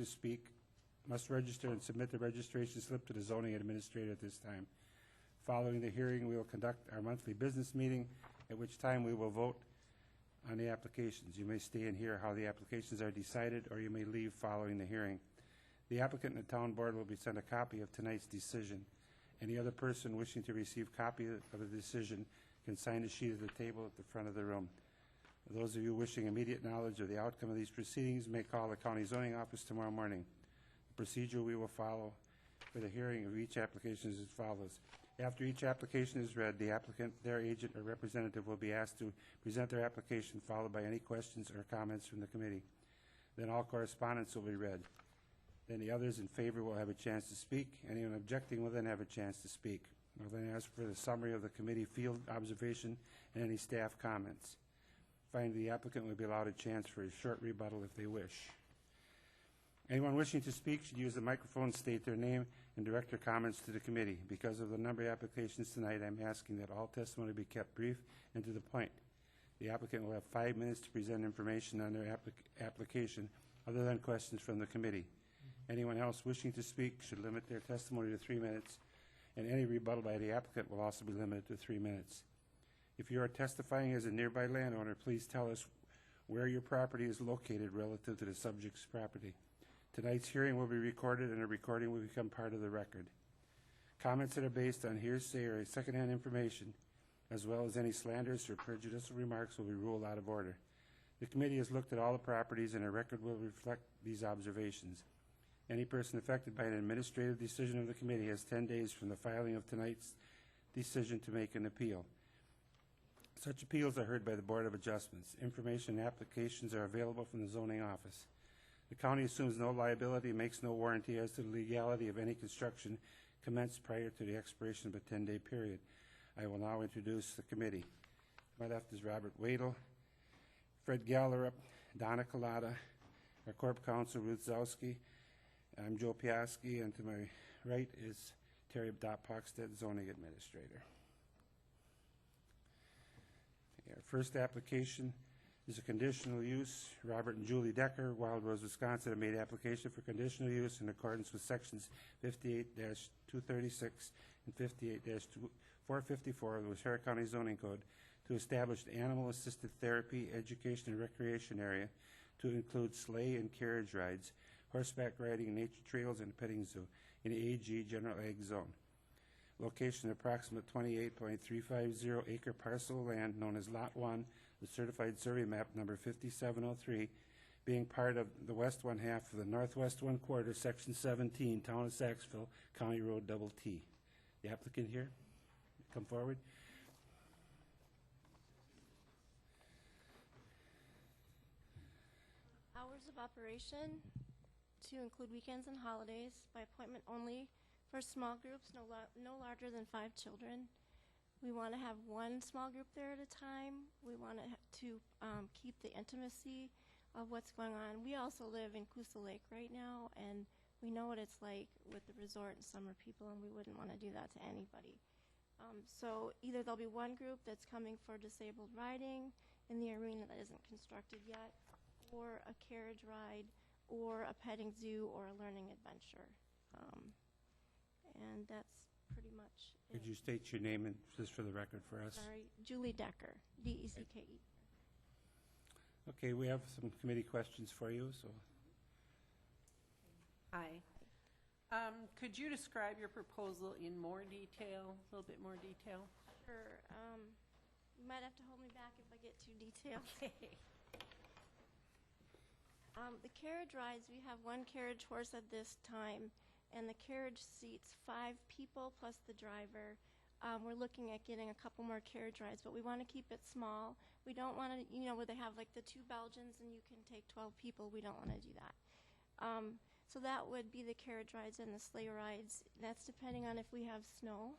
to speak must register and submit the registration slip to the zoning administrator at this time. Following the hearing, we will conduct our monthly business meeting, at which time we will vote on the applications. You may stay and hear how the applications are decided, or you may leave following the hearing. The applicant and the town board will be sent a copy of tonight's decision. Any other person wishing to receive copy of the decision can sign the sheet at the table at the front of the room. Those of you wishing immediate knowledge of the outcome of these proceedings may call the county zoning office tomorrow morning. The procedure we will follow for the hearing of each application is as follows. After each application is read, the applicant, their agent, or representative will be asked to present their application, followed by any questions or comments from the committee. Then all correspondence will be read. Then the others in favor will have a chance to speak. Anyone objecting will then have a chance to speak. We'll then ask for the summary of the committee field observation and any staff comments. Finally, the applicant will be allowed a chance for a short rebuttal if they wish. Anyone wishing to speak should use the microphone, state their name, and direct their comments to the committee. Because of the number of applications tonight, I'm asking that all testimony be kept brief and to the point. The applicant will have 5 minutes to present information on their application other than questions from the committee. Anyone else wishing to speak should limit their testimony to 3 minutes, and any rebuttal by the applicant will also be limited to 3 minutes. If you are testifying as a nearby landowner, please tell us where your property is located relative to the subject's property. Tonight's hearing will be recorded, and a recording will become part of the record. Comments that are based on hearsay or secondhand information, as well as any slanderous or prejudicial remarks, will be ruled out of order. The committee has looked at all the properties, and a record will reflect these observations. Any person affected by an administrative decision of the committee has 10 days from the filing of tonight's decision to make an appeal. Such appeals are heard by the Board of Adjustments. Information and applications are available from the zoning office. The county assumes no liability and makes no warranty as to the legality of any construction commenced prior to the expiration of a 10-day period. I will now introduce the committee. To my left is Robert Wadel, Fred Gallerup, Donna Collada, our Corp Counsel Ruth Zowski. I'm Joe Piaski, and to my right is Terry Dopp-Hockstedt, Zoning Administrator. Our first application is a conditional use. Robert and Julie Decker, Wild Rose, Wisconsin, have made application for conditional use in accordance with sections 58-236 and 58-454 of the Waushara County Zoning Code to establish the animal-assisted therapy, education, and recreation area to include sleigh and carriage rides, horseback riding, nature trails, and a petting zoo in the AG General Ag Zone. Location approximate 28.350 acre parcel of land known as Lot 1, the certified survey map number 5703, being part of the west one half of the northwest one quarter, section 17, town of Saxville, County Road Double T. The applicant here, come forward. Hours of operation to include weekends and holidays, by appointment only, for small groups, no larger than 5 children. We want to have one small group there at a time. We want to keep the intimacy of what's going on. We also live in Coosa Lake right now, and we know what it's like with the resort and summer people, and we wouldn't want to do that to anybody. So either there'll be one group that's coming for disabled riding in the arena that isn't constructed yet, or a carriage ride, or a petting zoo, or a learning adventure. And that's pretty much it. Could you state your name and just for the record for us? Sorry, Julie Decker, D-E-C-K-E. Okay, we have some committee questions for you. So, Hi. Could you describe your proposal in more detail, a little bit more detail? Sure. You might have to hold me back if I get too detailed. Okay. The carriage rides, we have one carriage horse at this time, and the carriage seats 5 people plus the driver. We're looking at getting a couple more carriage rides, but we want to keep it small. We don't want to, where they have like the 2 Belgians and you can take 12 people. We don't want to do that. So that would be the carriage rides and the sleigh rides. That's depending on if we have snow.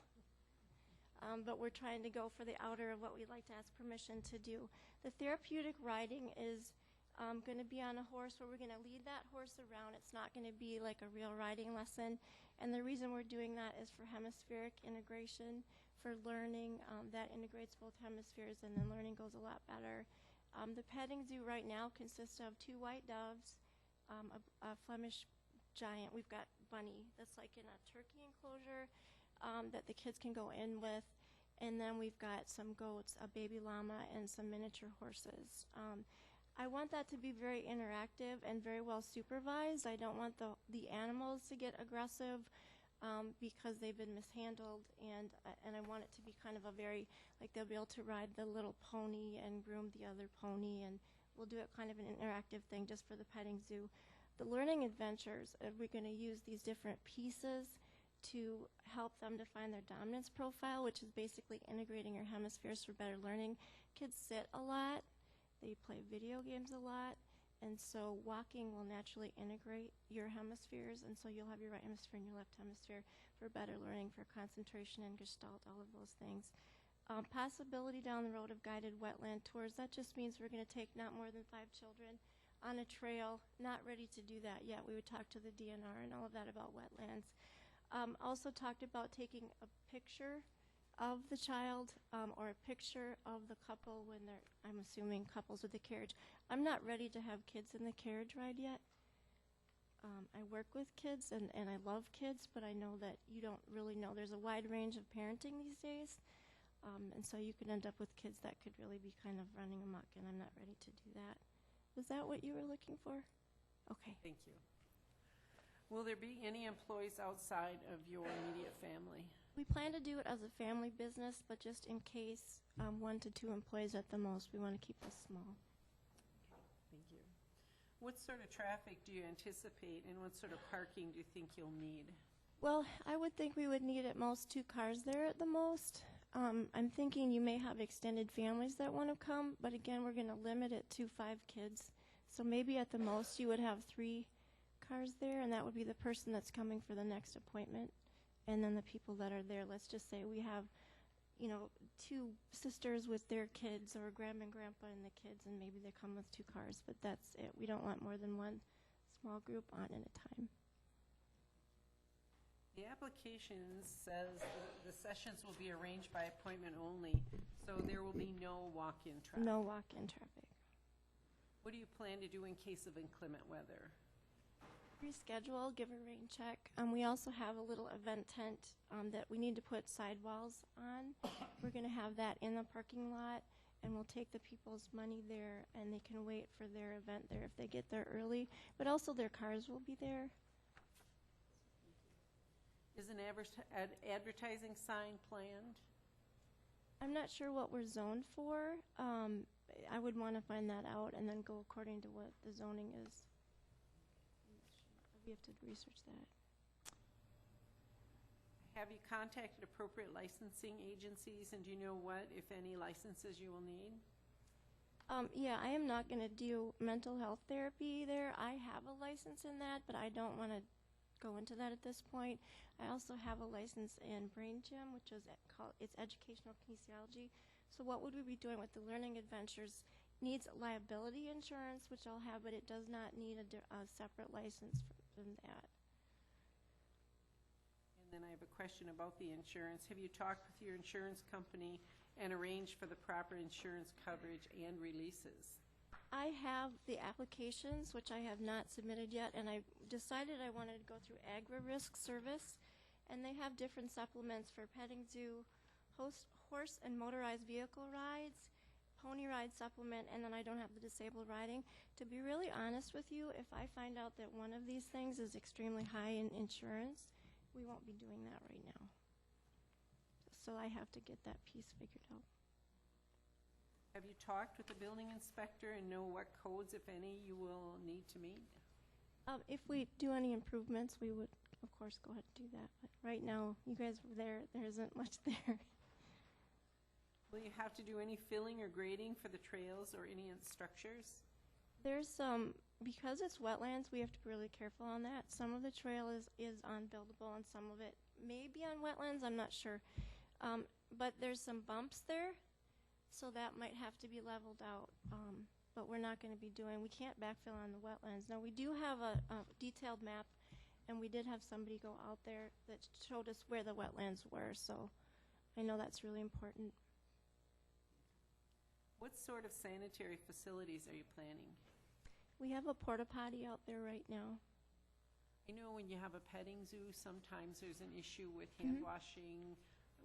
But we're trying to go for the outer of what we'd like to ask permission to do. The therapeutic riding is going to be on a horse where we're going to lead that horse around. It's not going to be like a real riding lesson. And the reason we're doing that is for hemispheric integration, for learning. That integrates both hemispheres, and then learning goes a lot better. The petting zoo right now consists of 2 white doves, a Flemish giant. We've got Bunny that's like in a turkey enclosure that the kids can go in with. And then we've got some goats, a baby llama, and some miniature horses. I want that to be very interactive and very well supervised. I don't want the animals to get aggressive because they've been mishandled, and I want it to be kind of a very, like they'll be able to ride the little pony and groom the other pony, and we'll do it kind of an interactive thing just for the petting zoo. The learning adventures, we're going to use these different pieces to help them define their dominance profile, which is basically integrating your hemispheres for better learning. Kids sit a lot, they play video games a lot, and so walking will naturally integrate your hemispheres, and so you'll have your right hemisphere and your left hemisphere for better learning, for concentration and gestalt, all of those things. Possibility down the road of guided wetland tours. That just means we're going to take not more than 5 children on a trail. Not ready to do that yet. We would talk to the DNR and all of that about wetlands. Also talked about taking a picture of the child or a picture of the couple when they're, I'm assuming, couples with the carriage. I'm not ready to have kids in the carriage ride yet. I work with kids and I love kids, but I know that you don't really know. There's a wide range of parenting these days, and so you could end up with kids that could really be kind of running amok, and I'm not ready to do that. Was that what you were looking for? Okay. Thank you. Will there be any employees outside of your immediate family? We plan to do it as a family business, but just in case, 1 to 2 employees at the most. We want to keep this small. Thank you. What sort of traffic do you anticipate, and what sort of parking do you think you'll need? Well, I would think we would need at most 2 cars there at the most. I'm thinking you may have extended families that want to come, but again, we're going to limit it to 5 kids. So maybe at the most you would have 3 cars there, and that would be the person that's coming for the next appointment, and then the people that are there. Let's just say we have, 2 sisters with their kids, or grandma and grandpa and the kids, and maybe they come with 2 cars, but that's it. We don't want more than 1 small group on at a time. The application says the sessions will be arranged by appointment only, so there will be no walk-in traffic. No walk-in traffic. What do you plan to do in case of inclement weather? Reschedule, give a rain check. We also have a little event tent that we need to put sidewalls on. We're going to have that in the parking lot, and we'll take the people's money there, and they can wait for their event there if they get there early. But also their cars will be there. Is an advertising sign planned? I'm not sure what we're zoned for. I would want to find that out and then go according to what the zoning is. We have to research that. Have you contacted appropriate licensing agencies, and do you know what, if any, licenses you will need? Yeah, I am not going to do mental health therapy there. I have a license in that, but I don't want to go into that at this point. I also have a license in Brain Gym, which is it's educational kinesiology. So what would we be doing with the learning adventures? Needs liability insurance, which I'll have, but it does not need a separate license from that. And then I have a question about the insurance. Have you talked with your insurance company and arranged for the proper insurance coverage and releases? I have the applications, which I have not submitted yet, and I decided I wanted to go through Agri-Risk Service, and they have different supplements for petting zoo, horse and motorized vehicle rides, pony ride supplement, and then I don't have the disabled riding. To be really honest with you, if I find out that one of these things is extremely high in insurance, we won't be doing that right now. So I have to get that piece figured out. Have you talked with the building inspector and know what codes, if any, you will need to meet? If we do any improvements, we would, of course, go ahead and do that. But right now, you guys were there. There isn't much there. Will you have to do any filling or grading for the trails or any structures? There's because it's wetlands, we have to be really careful on that. Some of the trail is unbuildable, and some of it may be on wetlands. I'm not sure. But there's some bumps there. So that might have to be leveled out, but we're not going to be doing, we can't backfill on the wetlands. Now, we do have a detailed map, and we did have somebody go out there that showed us where the wetlands were, so I know that's really important. What sort of sanitary facilities are you planning? We have a porta potty out there right now. I know when you have a petting zoo, sometimes there's an issue with hand washing.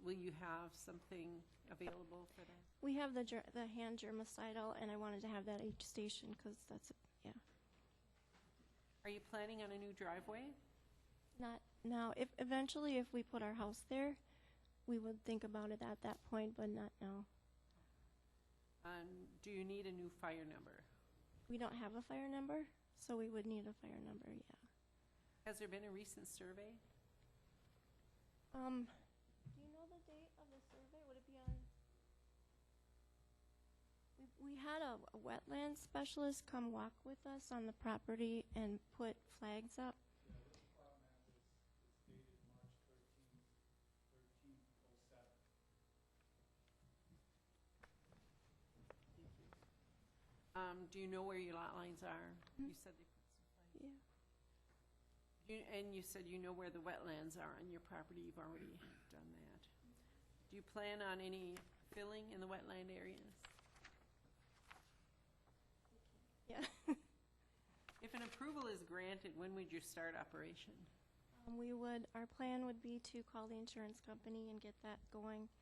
Will you have something available for that? We have the hand germicidal, and I wanted to have that at each station because that's, yeah. Are you planning on a new driveway? Not now. If eventually, if we put our house there, we would think about it at that point, but not now. Do you need a new fire number? We don't have a fire number, so we would need a fire number, yeah. Has there been a recent survey? Do you know the date of the survey? Would it be on? We had a wetland specialist come walk with us on the property and put flags up. Do you know where your lot lines are? You said they put some flags. Yeah. And you said you know where the wetlands are on your property. You've already done that. Do you plan on any filling in the wetland areas? Yeah. If an approval is granted, when would you start operation? Our plan would be to call the insurance company and get that going,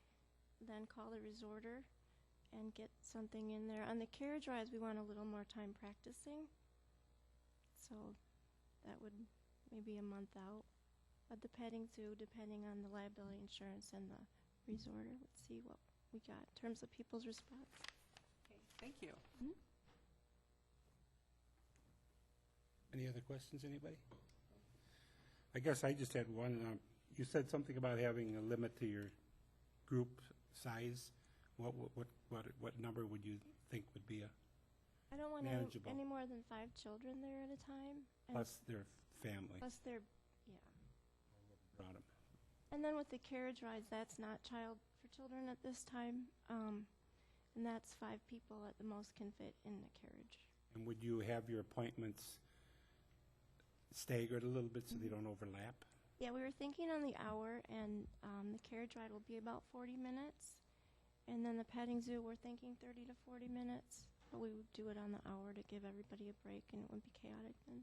then call the resorter and get something in there. On the carriage rides, we want a little more time practicing. So that would maybe a month out. But the petting zoo, depending on the liability insurance and the resorter, let's see what we got in terms of people's response. Okay, thank you. Any other questions, anybody? I guess I just had one. You said something about having a limit to your group size. What number would you think would be I don't want manageable? any more than 5 children there at a time. And Plus their family plus their, yeah. around them? And then with the carriage rides, that's not for children at this time. And that's 5 people at the most can fit in the carriage. And would you have your appointments staggered a little bit so they don't overlap? Yeah, we were thinking on the hour, and the carriage ride will be about 40 minutes. And then the petting zoo, we're thinking 30 to 40 minutes. But we would do it on the hour to give everybody a break, and it wouldn't be chaotic then.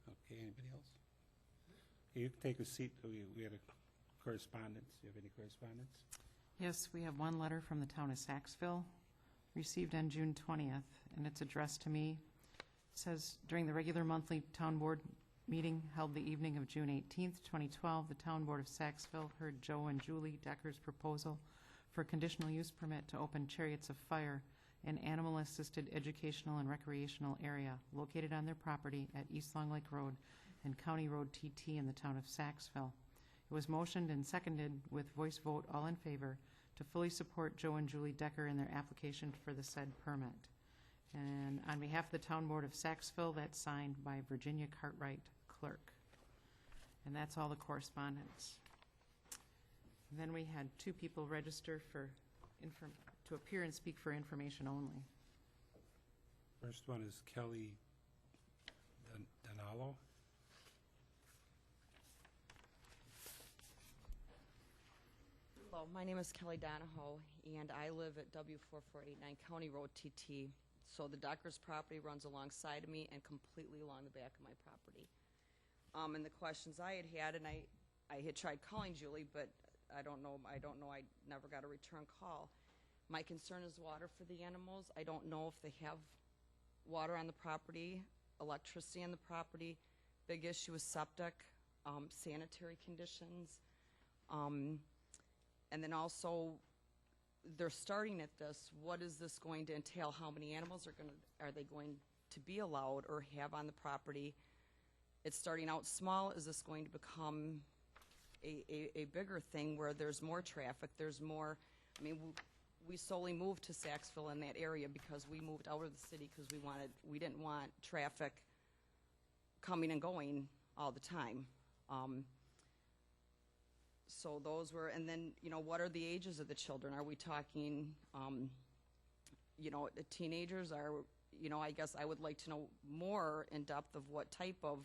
Okay, anybody else? Okay, you can take a seat. We had a correspondence. Do you have any correspondence? Yes, we have one letter from the town of Saxville, received on June 20th, and it's addressed to me. It says, during the regular monthly town board meeting held the evening of June 18th, 2012, the town board of Saxville heard Joe and Julie Decker's proposal for a conditional use permit to open Chariots of Fire, an animal-assisted educational and recreational area located on their property at East Long Lake Road and County Road TT in the town of Saxville. It was motioned and seconded with voice vote, all in favor, to fully support Joe and Julie Decker in their application for the said permit. And on behalf of the Town Board of Saxville, that's signed by Virginia Cartwright, clerk. And that's all the correspondence. And then we had 2 people register to appear and speak for information only. First one is Kelly Donalo. Hello, my name is Kelly Donahoe, and I live at W4489 County Road TT. So the Decker's property runs alongside of me and completely along the back of my property. And the questions I had, and I had tried calling Julie, but I never got a return call. My concern is water for the animals. I don't know if they have water on the property, electricity on the property. Big issue is septic, sanitary conditions. And then also, they're starting at this. What is this going to entail? How many animals are they going to be allowed or have on the property? It's starting out small. Is this going to become a bigger thing where there's more traffic? There's more. I mean, we solely moved to Saxville in that area because we moved out of the city because we didn't want traffic coming and going all the time. So those were, and then, what are the ages of the children? Are we talking, the teenagers are, I guess I would like to know more in depth of what type of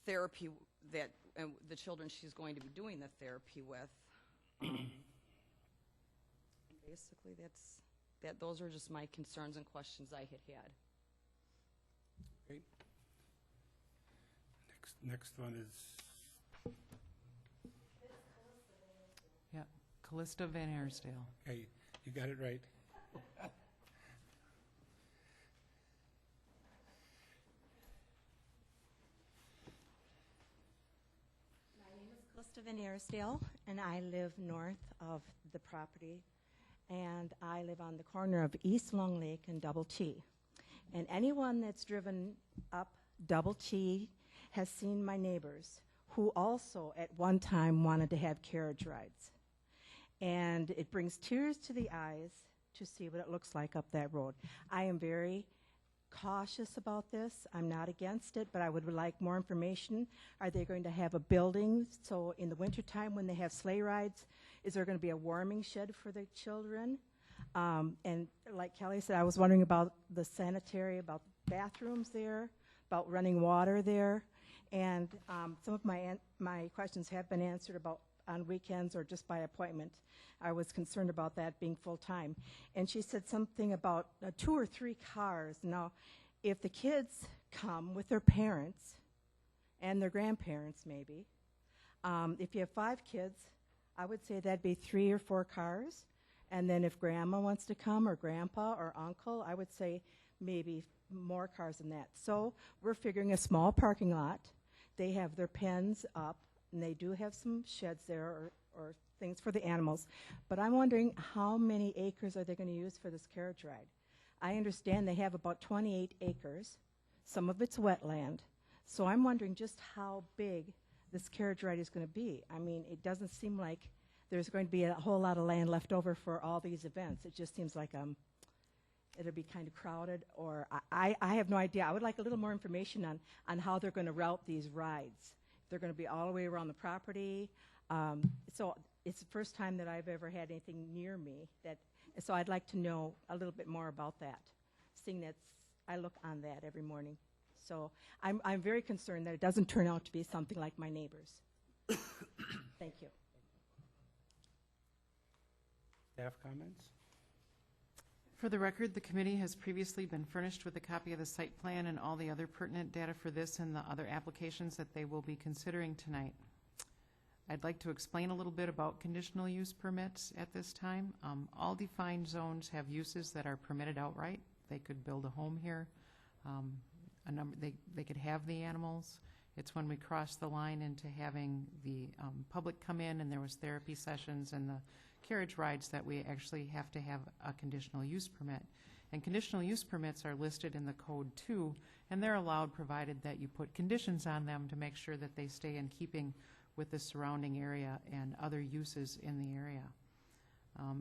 therapy that the children she's going to be doing the therapy with. Basically, those are just my concerns and questions I had. Okay. Next one is, Yeah, Callista Van Arsdale. okay, you got it right. Callista Van Arsdale, and I live north of the property, and I live on the corner of East Long Lake and Double T. And anyone that's driven up Double T has seen my neighbors, who also at one time wanted to have carriage rides. And it brings tears to the eyes to see what it looks like up that road. I am very cautious about this. I'm not against it, but I would like more information. Are they going to have a building? So in the wintertime when they have sleigh rides, is there going to be a warming shed for the children? And like Kelly said, I was wondering about the sanitary, about bathrooms there, about running water there. And some of my questions have been answered about on weekends or just by appointment. I was concerned about that being full-time. And she said something about 2 or 3 cars. Now, if the kids come with their parents and their grandparents maybe, if you have 5 kids, I would say that'd be 3 or 4 cars. And then if grandma wants to come, or grandpa, or uncle, I would say maybe more cars than that. So we're figuring a small parking lot. They have their pens up, and they do have some sheds there or things for the animals. But I'm wondering how many acres are they going to use for this carriage ride? I understand they have about 28 acres. Some of it's wetland. So I'm wondering just how big this carriage ride is going to be. I mean, it doesn't seem like there's going to be a whole lot of land left over for all these events. It just seems like it'll be kind of crowded, or I have no idea. I would like a little more information on how they're going to route these rides. They're going to be all the way around the property. So it's the first time that I've ever had anything near me. So I'd like to know a little bit more about that, seeing that I look on that every morning. So I'm very concerned that it doesn't turn out to be something like my neighbors. Thank you. Staff comments? For the record, the committee has previously been furnished with a copy of the site plan and all the other pertinent data for this and the other applications that they will be considering tonight. I'd like to explain a little bit about conditional use permits at this time. All defined zones have uses that are permitted outright. They could build a home here. They could have the animals. It's when we cross the line into having the public come in and there was therapy sessions and the carriage rides that we actually have to have a conditional use permit. And conditional use permits are listed in the code too, and they're allowed provided that you put conditions on them to make sure that they stay in keeping with the surrounding area and other uses in the area.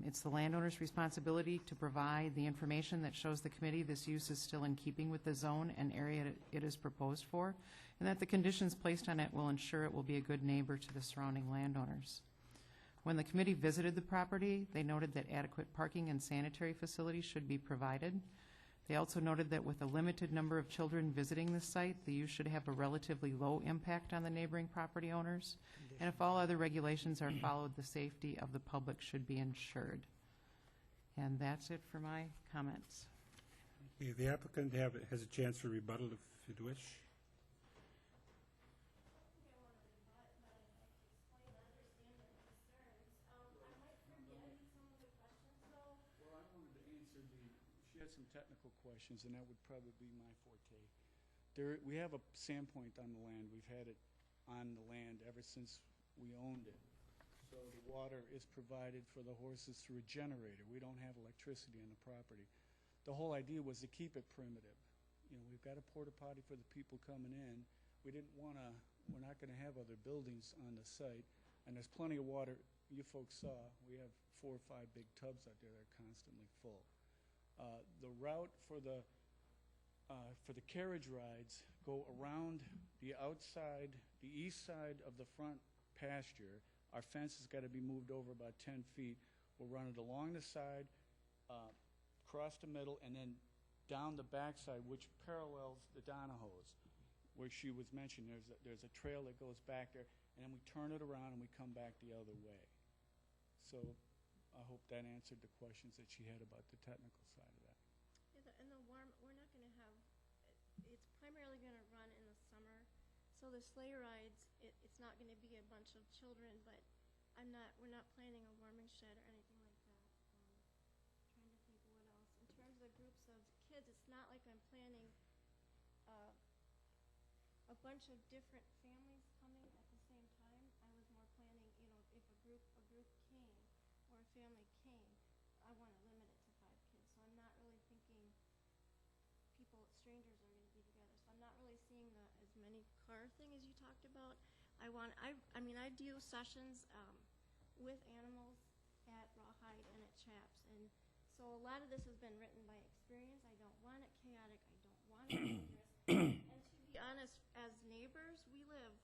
It's the landowner's responsibility to provide the information that shows the committee this use is still in keeping with the zone and area it is proposed for, and that the conditions placed on it will ensure it will be a good neighbor to the surrounding landowners. When the committee visited the property, they noted that adequate parking and sanitary facilities should be provided. They also noted that with a limited number of children visiting the site, the use should have a relatively low impact on the neighboring property owners. And if all other regulations are followed, the safety of the public should be ensured. And that's it for my comments. Okay, the applicant has a chance for rebuttal if you'd wish. She had some technical questions, and that would probably be my forte. We have a sandpoint on the land. We've had it on the land ever since we owned it. So the water is provided for the horses through a generator. We don't have electricity on the property. The whole idea was to keep it primitive. You know, we've got a porta potty for the people coming in. We're not gonna have other buildings on the site, and there's plenty of water. You folks saw, we have 4 or 5 big tubs out there that are constantly full. The route for the carriage rides go around the outside, the east side of the front pasture. Our fence has got to be moved over about 10 feet. We'll run it along the side, across the middle, and then down the back side, which parallels the Donahoes, where she was mentioning. There's a trail that goes back there, and then we turn it around and we come back the other way. So I hope that answered the questions that she had about the technical side of that. And the warm, we're not going to have, it's primarily So the sleigh rides, it's not gonna be a bunch of children, but we're not planning a warming shed or anything like that. Trying to think of what else. In terms of groups of kids, it's not like I'm planning, a bunch of different families coming at the same time. I was more planning, if a group came, or a family came, I wanna limit it to 5 kids. So I'm not really thinking strangers are gonna be together. So I'm not really seeing as many car thing as you talked about. I do sessions with animals at Rawhide and at Chaps, and so a lot of this has been written by experience. I don't want it chaotic. I don't want it dangerous. And to be honest, as neighbors, we live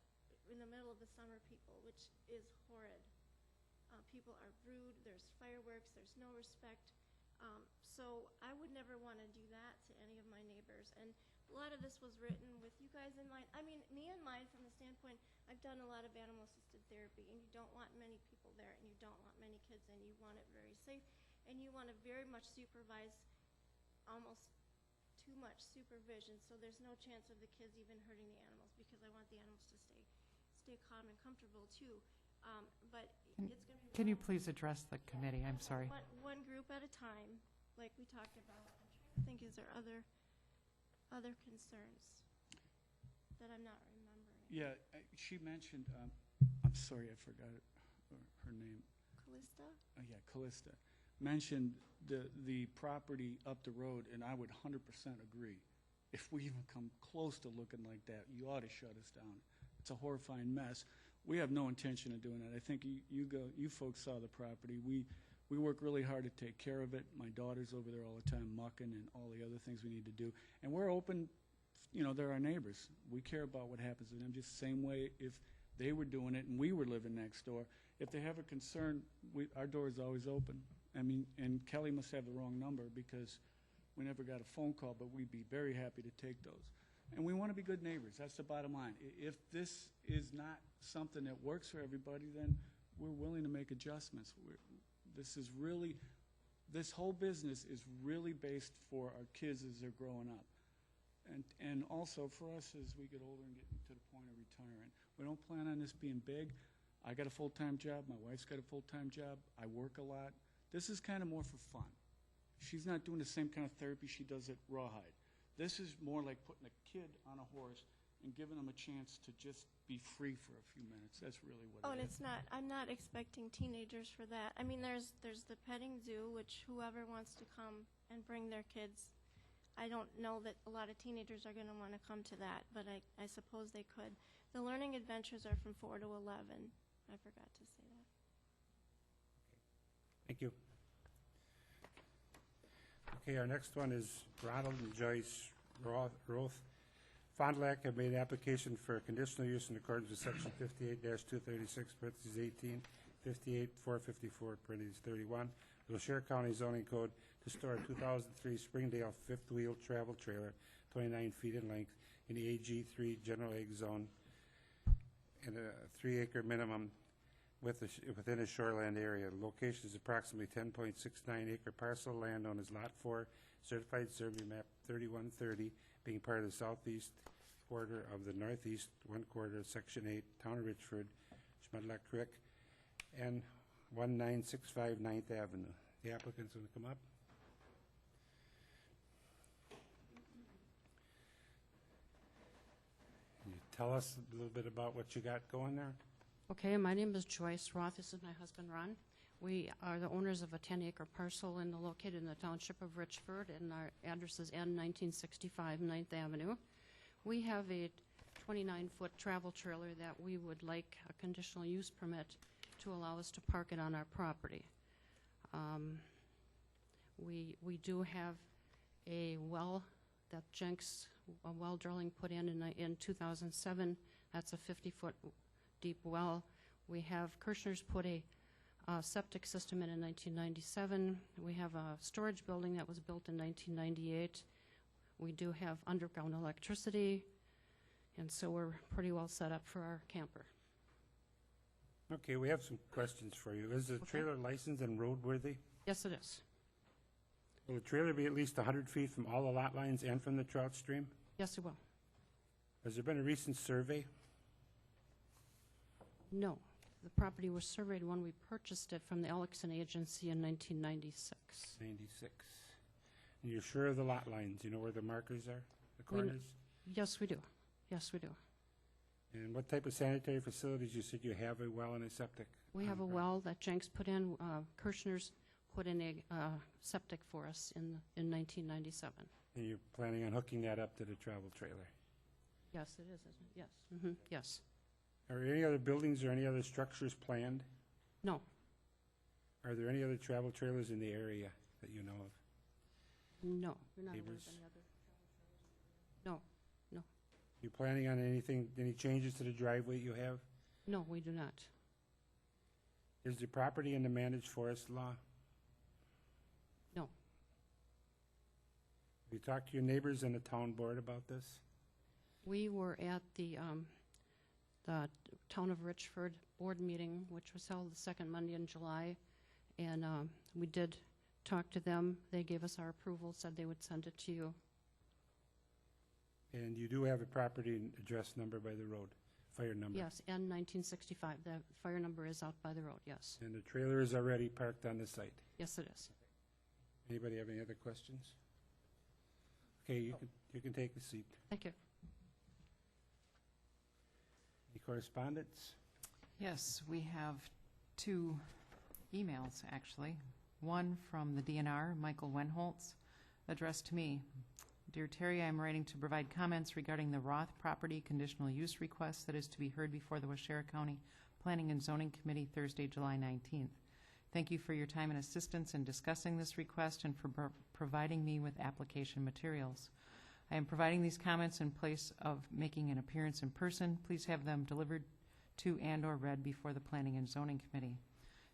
in the middle of the summer people, which is horrid. People are rude. There's fireworks. There's no respect. So I would never want to do that to any of my neighbors. And a lot of this was written with you guys in mind. I mean, me in mind from the standpoint, I've done a lot of animal-assisted therapy, and you don't want many people there, and you don't want many kids, and you want it very safe, and you want to very much supervise, almost too much supervision, so there's no chance of the kids even hurting the animals, because I want the animals to stay calm and comfortable too. But it's going to be. Can you please address the committee? I'm sorry. One group at a time, like we talked about. I'm trying to think, is there other concerns that I'm not remembering? Yeah, she mentioned, I'm sorry, I forgot her name. Callista? Yeah, Callista. Mentioned the property up the road, and I would 100% agree. If we even come close to looking like that, you ought to shut us down. It's a horrifying mess. We have no intention of doing that. I think you folks saw the property. We work really hard to take care of it. My daughter's over there all the time mucking and all the other things we need to do. And we're open, they're our neighbors. We care about what happens to them just the same way if they were doing it and we were living next door. If they have a concern, our door is always open. I mean, and Kelly must have the wrong number because we never got a phone call, but we'd be very happy to take those. And we want to be good neighbors. That's the bottom line. If this is not something that works for everybody, then we're willing to make adjustments. This whole business is really based for our kids as they're growing up. And also for us as we get older and get to the point of retiring. We don't plan on this being big. I got a full-time job. My wife's got a full-time job. I work a lot. This is kind of more for fun. She's not doing the same kind of therapy she does at Rawhide. This is more like putting a kid on a horse and giving them a chance to just be free for a few minutes. That's really what Oh, and it is. it's not, I'm not expecting teenagers for that. I mean, there's the petting zoo, which whoever wants to come and bring their kids, I don't know that a lot of teenagers are going to want to come to that, but I suppose they could. The learning adventures are from 4 to 11. I forgot to say that. Thank you. Okay, our next one is Ronald and Joyce Roth. Fond du Lac have made an application for conditional use in accordance with section 58-236, parentheses 18, 58-454, parentheses 31, the Share County zoning code to store a 2003 Springdale fifth wheel travel trailer, 29 feet in length, in the AG3 general ag zone, and a 3-acre minimum within a shoreland area. The location is approximately 10.69-acre parcel of land known as Lot 4, certified survey map 3130, being part of the southeast quarter of the northeast one quarter of Section 8, Town of Richford, Schmedlock Creek, and 1965 9th Avenue. The applicant's going to come up. Can you tell us a little bit about what you got going there? Okay, my name is Joyce Roth. This is my husband, Ron. We are the owners of a 10-acre parcel located in the township of Richford, and our address is N1965 9th Avenue. We have a 29-foot travel trailer that we would like a conditional use permit to allow us to park it on our property. We do have a well that Jenks, a well drilling put in 2007. That's a 50-foot deep well. We have Kirshner's put a septic system in 1997. We have a storage building that was built in 1998. We do have underground electricity, and so we're pretty well set up for our camper. Okay, we have some questions for you. Is the trailer licensed and roadworthy? Yes, it is. Will the trailer be at least 100 feet from all the lot lines and from the trout stream? Yes, it will. Has there been a recent survey? No. The property was surveyed when we purchased it from the Ellickson Agency in 1996. 96. And you're sure of the lot lines? You know where the markers are, the We kn- corners? Yes, we do. Yes, we do. And what type of sanitary facilities? You said you have a well and a septic? We on have the a property. well that Jenks put in. Kirschner's put in a septic for us in 1997. And you're planning on hooking that up to the travel trailer? Yes, it is, isn't it? Yes. Yes. Are there any other buildings or any other structures planned? No. Are there any other travel trailers in the area that you know of? No. You're not aware of Neighbors? any other? No. You planning on anything, any changes to the driveway you have? No, we do not. Is the property in the managed forest law? No. Have you talked to your neighbors and the town board about this? We were at the Town of Richford board meeting, which was held the second Monday in July, and we did talk to them. They gave us our approval, said they would send it to you. And you do have a property address number by the road, fire number? Yes, and 1965. The fire number is out by the road, yes. And the trailer is already parked on the site? Yes, it is. Anybody have any other questions? Okay, you can take a seat. Thank you. Any correspondence? Yes, we have 2 emails, actually. One from the DNR, Michael Wenholtz, addressed to me. Dear Terry, I am writing to provide comments regarding the Roth property conditional use request that is to be heard before the Waushara County Planning and Zoning Committee Thursday, July 19th. Thank you for your time and assistance in discussing this request and for providing me with application materials. I am providing these comments in place of making an appearance in person. Please have them delivered to and/or read before the Planning and Zoning Committee.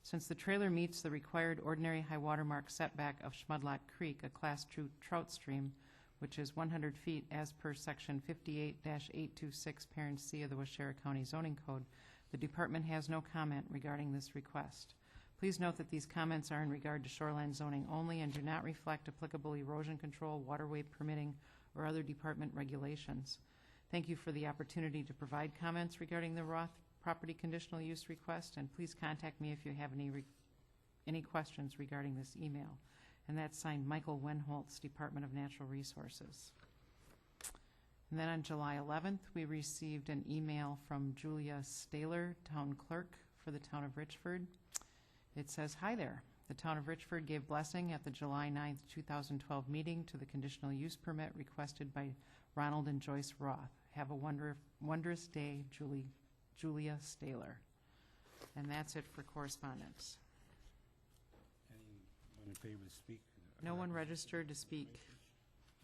Since the trailer meets the required ordinary high water mark setback of Schmudlock Creek, a Class 2 trout stream, which is 100 feet as per Section 58-826, Parent C of the Waushara County Zoning Code, the Department has no comment regarding this request. Please note that these comments are in regard to shoreline zoning only and do not reflect applicable erosion control, waterway permitting, or other department regulations. Thank you for the opportunity to provide comments regarding the Roth property conditional use request, and please contact me if you have any questions regarding this email. And that's signed Michael Wenholtz, Department of Natural Resources. And then on July 11th, we received an email from Julia Staler, Town Clerk for the Town of Richford. It says, "Hi there. The Town of Richford gave blessing at the July 9th, 2012 meeting to the conditional use permit requested by Ronald and Joyce Roth. Have a wondrous day, Julia Staler." And that's it for correspondence. Anyone in favor to speak? No one registered to speak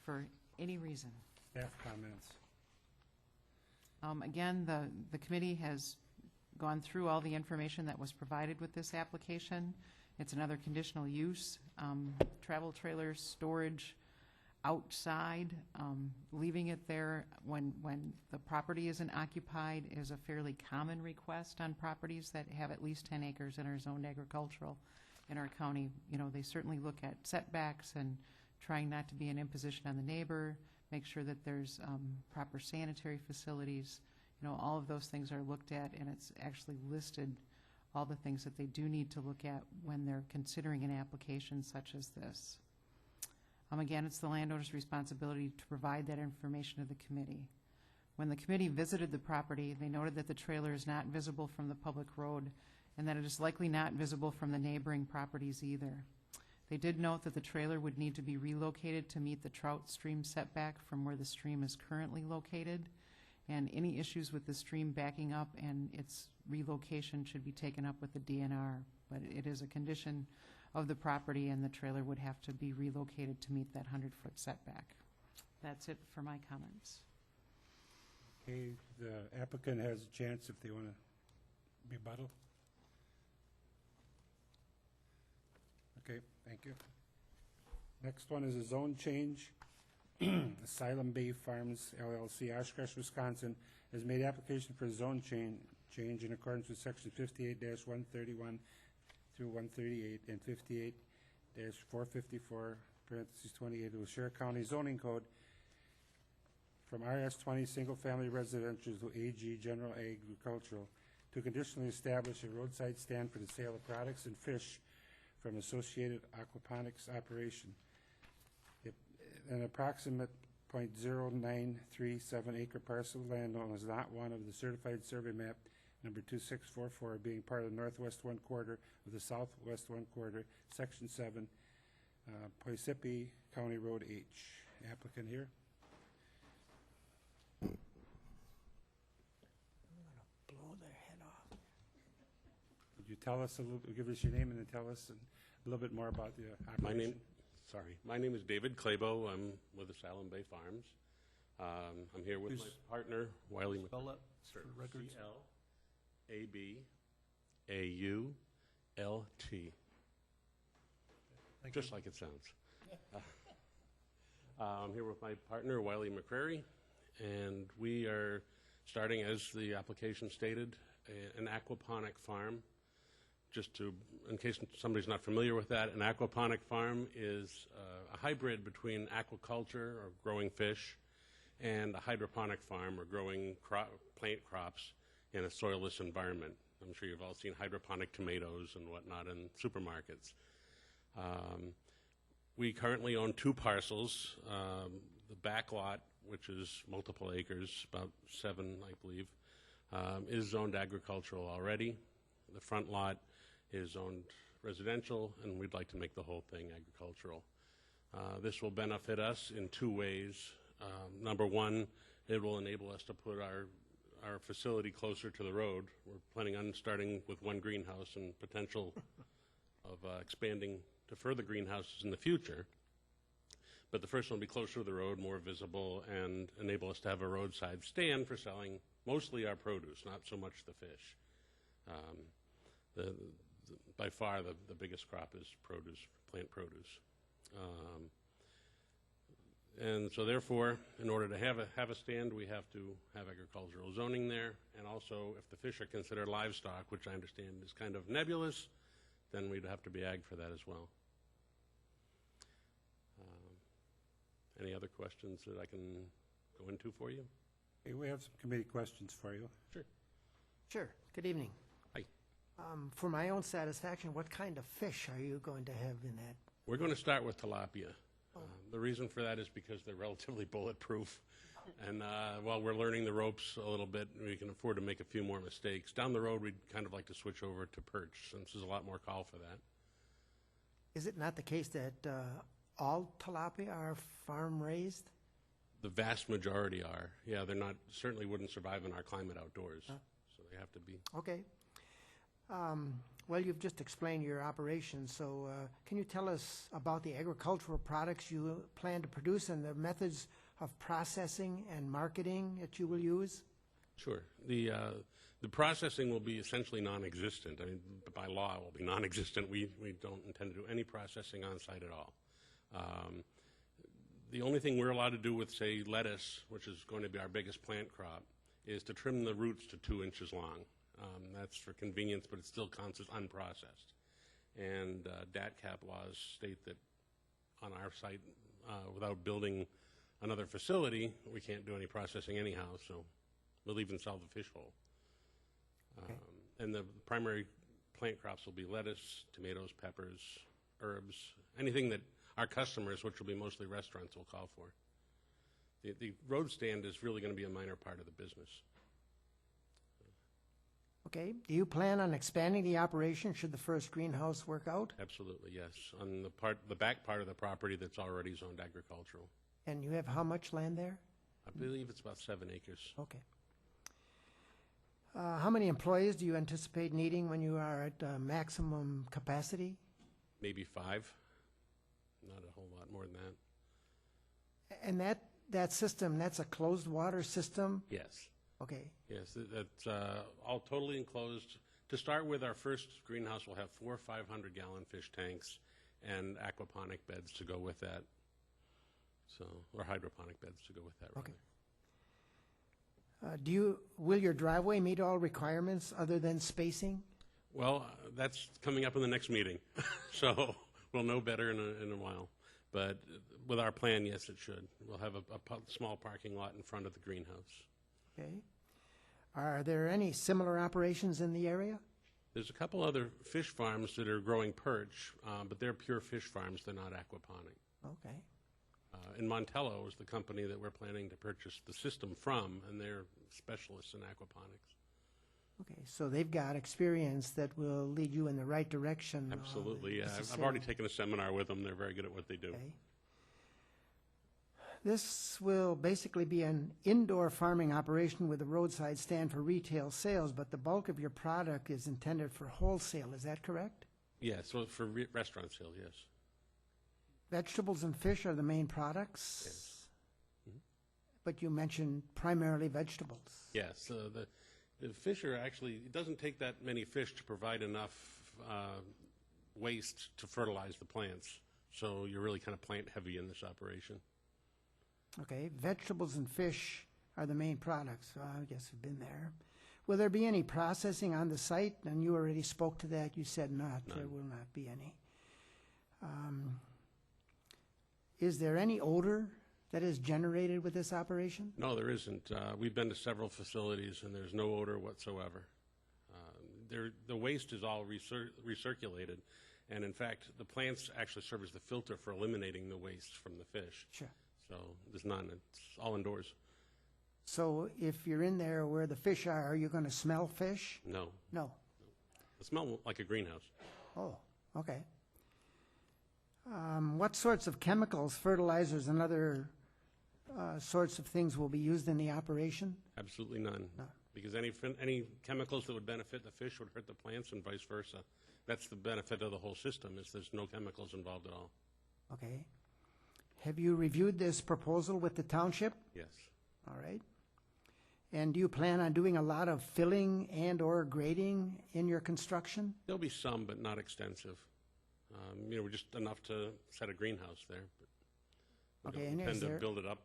for any reason. Staff comments? Again, the committee has gone through all the information that was provided with this application. It's another conditional use, travel trailers, storage outside. Leaving it there when the property isn't occupied is a fairly common request on properties that have at least 10 acres and are zoned agricultural in our county. You know, they certainly look at setbacks and trying not to be an imposition on the neighbor, make sure that there's proper sanitary facilities. You know, all of those things are looked at, and it's actually listed all the things that they do need to look at when they're considering an application such as this. Again, it's the landowner's responsibility to provide that information to the committee. When the committee visited the property, they noted that the trailer is not visible from the public road and that it is likely not visible from the neighboring properties either. They did note that the trailer would need to be relocated to meet the trout stream setback from where the stream is currently located, and any issues with the stream backing up and its relocation should be taken up with the DNR. But it is a condition of the property, and the trailer would have to be relocated to meet that 100-foot setback. That's it for my comments. Okay, the applicant has a chance if they want to rebuttal. Okay, thank you. Next one is a zone change. Asylum Bay Farms LLC, Oshkosh, Wisconsin, has made application for a zone change in accordance with section 58-131 through 138 and 58-454, parentheses 28 of the Waushara County Zoning Code from RS 20 single-family residential to AG general agricultural to conditionally establish a roadside stand for the sale of products and fish from associated aquaponics operation. An approximate .0937 acre parcel of land known as Lot 1 of the certified survey map number 2644 being part of the northwest one quarter of the southwest one quarter, section 7, Poisippi County Road H. Applicant here. Blow their head off. Would you tell us give us your name and then tell us a little bit more about the operation? My name is David Clabo. I'm with Asylum Bay Farms. I'm here with my partner, Wiley Spell that for records. C-L-A-B-A-U-L-T. Just like it sounds. I'm here with my partner, Wiley McCrary, and we are starting, as the application stated, an aquaponic farm. Just to, in case somebody's not familiar with that, an aquaponic farm is a hybrid between aquaculture, or growing fish, and a hydroponic farm, or growing plant crops in a soilless environment. I'm sure you've all seen hydroponic tomatoes and whatnot in supermarkets. We currently own 2 parcels. The back lot, which is multiple acres, about 7, I believe, is zoned agricultural already. The front lot is zoned residential, and we'd like to make the whole thing agricultural. This will benefit us in 2 ways. Number one, it will enable us to put our facility closer to the road. We're planning on starting with 1 greenhouse and potential of expanding to further greenhouses in the future. But the first one will be closer to the road, more visible, and enable us to have a roadside stand for selling mostly our produce, not so much the fish. By far, the biggest crop is produce, plant produce. And so therefore, in order to have a stand, we have to have agricultural zoning there. And also, if the fish are considered livestock, which I understand is kind of nebulous, then we'd have to be ag for that as well. Any other questions that I can go into for you? Hey, we have some committee questions for you. Sure. Good evening. Hi. For my own satisfaction, what kind of fish are you going to have in that? We're going to start with tilapia. The reason for that is because they're relatively bulletproof. And while we're learning the ropes a little bit, we can afford to make a few more mistakes. Down the road, we'd kind of like to switch over to perch, since there's a lot more call for that. Is it not the case that all tilapia are farm-raised? The vast majority are. Yeah, they're not, certainly wouldn't survive in our climate outdoors. So they have to be. Okay. Well, you've just explained your operation, so can you tell us about the agricultural products you plan to produce and the methods of processing and marketing that you will use? Sure. The processing will be essentially non-existent. I mean, by law, it will be non-existent. We don't intend to do any processing on site at all. The only thing we're allowed to do with, say, lettuce, which is going to be our biggest plant crop, is to trim the roots to 2 inches long. That's for convenience, but it still counts as unprocessed. And DATCAP laws state that on our site, without building another facility, we can't do any processing anyhow, so we'll even sell the fish whole. Okay. And the primary plant crops will be lettuce, tomatoes, peppers, herbs, anything that our customers, which will be mostly restaurants, will call for. The road stand is really going to be a minor part of the business. Okay. Do you plan on expanding the operation should the first greenhouse work out? Absolutely, yes. On the back part of the property that's already zoned agricultural. And you have how much land there? I believe it's about 7 acres. Okay. How many employees do you anticipate needing when you are at maximum capacity? Maybe 5. Not a whole lot more than that. And that system, that's a closed water system? Yes. Okay. Yes, that's all totally enclosed. To start with, our first greenhouse will have 4 500-gallon fish tanks and aquaponic beds to go with that. So, or hydroponic beds to go with that, rather. Okay. Will your driveway meet all requirements other than spacing? Well, that's coming up in the next meeting, so we'll know better in a while. But with our plan, yes, it should. We'll have a small parking lot in front of the greenhouse. Okay. Are there any similar operations in the area? There's a couple other fish farms that are growing perch, but they're pure fish farms. They're not aquaponic. Okay. And Montello is the company that we're planning to purchase the system from, and they're specialists in aquaponics. Okay, so they've got experience that will lead you in the right direction. Absolutely, yeah. I've necessarily. already taken a seminar with them. They're very good at what they do. Okay. This will basically be an indoor farming operation with a roadside stand for retail sales, but the bulk of your product is intended for wholesale. Is that correct? Yeah, so for restaurant sales, yes. Vegetables and fish are the main products? Yes. Mhm. But you mentioned primarily vegetables. Yes, the fish are actually, it doesn't take that many fish to provide enough waste to fertilize the plants. So you're really kind of plant heavy in this operation. Okay, vegetables and fish are the main products. I guess we've been there. Will there be any processing on the site? And you already spoke to that. You said not. None. There will not be any. Is there any odor that is generated with this operation? No, there isn't. We've been to several facilities, and there's no odor whatsoever. The waste is all recirculated, and in fact, the plants actually serve as the filter for eliminating the waste from the fish. Sure. So there's none. It's all indoors. So if you're in there where the fish are you going to smell fish? No. No. It smells like a greenhouse. Oh, okay. What sorts of chemicals, fertilizers, and other sorts of things will be used in the operation? Absolutely none. No. Because any chemicals that would benefit the fish would hurt the plants and vice versa. That's the benefit of the whole system, is there's no chemicals involved at all. Okay. Have you reviewed this proposal with the township? Yes. All right. And do you plan on doing a lot of filling and or grading in your construction? There'll be some, but not extensive. We're just enough to set a greenhouse there. But we Okay, don't and is intend to there- build it up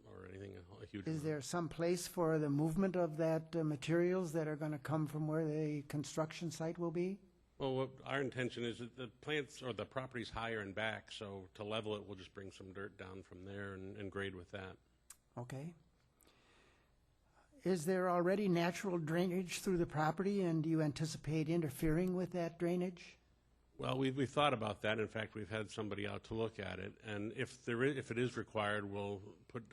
or anything, a huge Is amount. there some place for the movement of that materials that are going to come from where the construction site will be? Well, what our intention is that the plants or the property's higher and back, so to level it, we'll just bring some dirt down from there and grade with that. Okay. Is there already natural drainage through the property, and do you anticipate interfering with that drainage? Well, we've thought about that. In fact, we've had somebody out to look at it, and if it is required, we'll put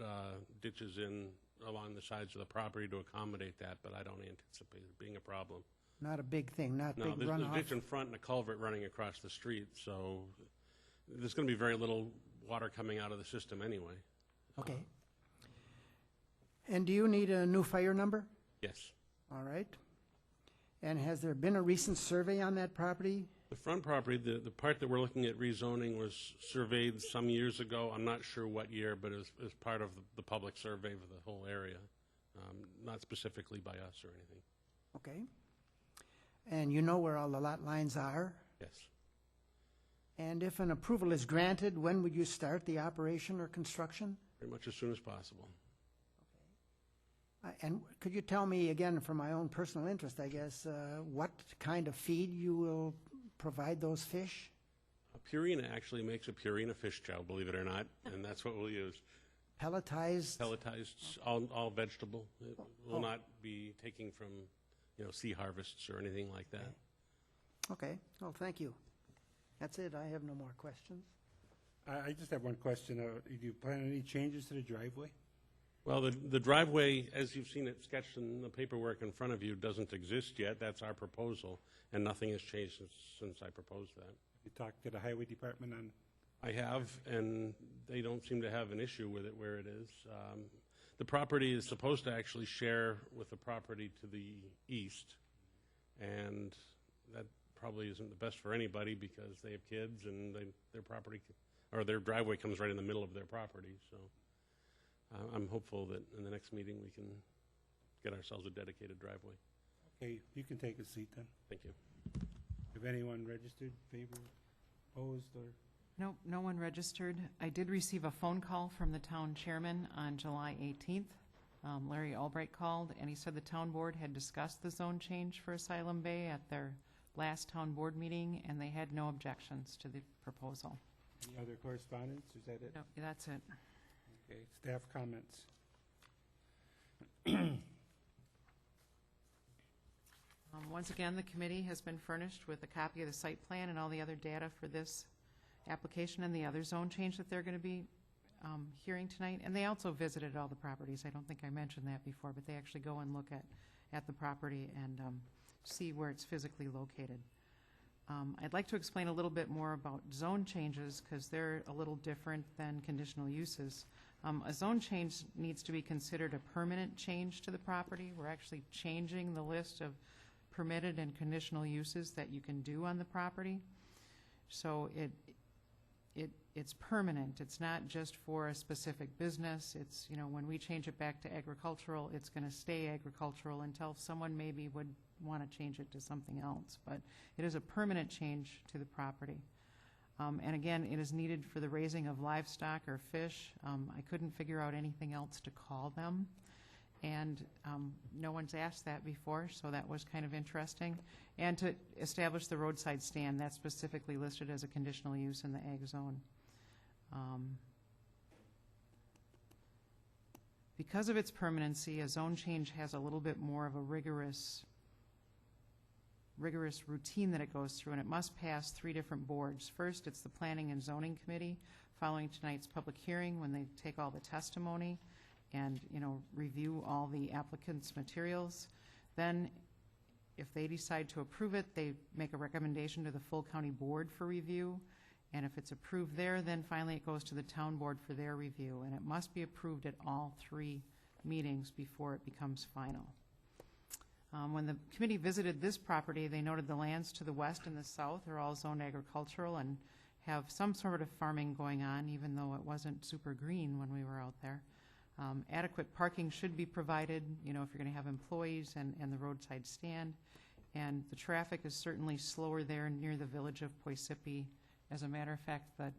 ditches in along the sides of the property to accommodate that, but I don't anticipate it being a problem. Not a big thing, not No, big there's a runoff? ditch in front and a culvert running across the street, so there's going to be very little water coming out of the system anyway. Okay. And do you need a new fire number? Yes. All right. And has there been a recent survey on that property? The front property, the part that we're looking at rezoning was surveyed some years ago. I'm not sure what year, but it was part of the public survey for the whole area, not specifically by us or anything. Okay. And you know where all the lot lines are? Yes. And if an approval is granted, when would you start the operation or construction? Pretty much as soon as possible. And could you tell me, again, for my own personal interest, I guess, what kind of feed you will provide those fish? Purina actually makes a Purina fish chow, believe it or not, and that's what we'll use. Pelletized? Pelletized, all vegetable. It will not be taking from, sea harvests or anything like that. Okay. Well, thank you. That's it. I have no more questions. I just have one question. Do you plan any changes to the driveway? Well, the driveway, as you've seen it sketched in the paperwork in front of you, doesn't exist yet. That's our proposal, and nothing has changed since I proposed that. You talked to the highway department on, I have, and they don't seem to have an issue with it where it is. The property is supposed to actually share with the property to the east, and that probably isn't the best for anybody because they have kids and their property, or their driveway comes right in the middle of their property, so. I'm hopeful that in the next meeting we can get ourselves a dedicated driveway. okay, you can take a seat then. Thank you. Have anyone registered, favor, opposed, or? Nope, no one registered. I did receive a phone call from the town chairman on July 18th. Larry Albright called, and he said the town board had discussed the zone change for Asylum Bay at their last town board meeting, and they had no objections to the proposal. Any other correspondence? Is that it? No, that's it. Okay, staff comments. Once again, the committee has been furnished with a copy of the site plan and all the other data for this application and the other zone change that they're going to be hearing tonight. And they also visited all the properties. I don't think I mentioned that before, but they actually go and look at the property and see where it's physically located. I'd like to explain a little bit more about zone changes because they're a little different than conditional uses. A zone change needs to be considered a permanent change to the property. We're actually changing the list of permitted and conditional uses that you can do on the property. So it's permanent. It's not just for a specific business. It's, you know, when we change it back to agricultural, it's going to stay agricultural until someone maybe would want to change it to something else. But it is a permanent change to the property. And again, it is needed for the raising of livestock or fish. I couldn't figure out anything else to call them. And no one's asked that before, so that was kind of interesting. And to establish the roadside stand, that's specifically listed as a conditional use in the ag zone. Because of its permanency, a zone change has a little bit more of a rigorous routine that it goes through, and it must pass 3 different boards. First, it's the Planning and Zoning Committee, following tonight's public hearing when they take all the testimony and, you know, review all the applicant's materials. Then, if they decide to approve it, they make a recommendation to the full county board for review. And if it's approved there, then finally it goes to the town board for their review. And it must be approved at all 3 meetings before it becomes final. When the committee visited this property, they noted the lands to the west and the south are all zoned agricultural and have some sort of farming going on, even though it wasn't super green when we were out there. Adequate parking should be provided, you know, if you're going to have employees and the roadside stand. And the traffic is certainly slower there near the village of Poisippi. As a matter of fact, the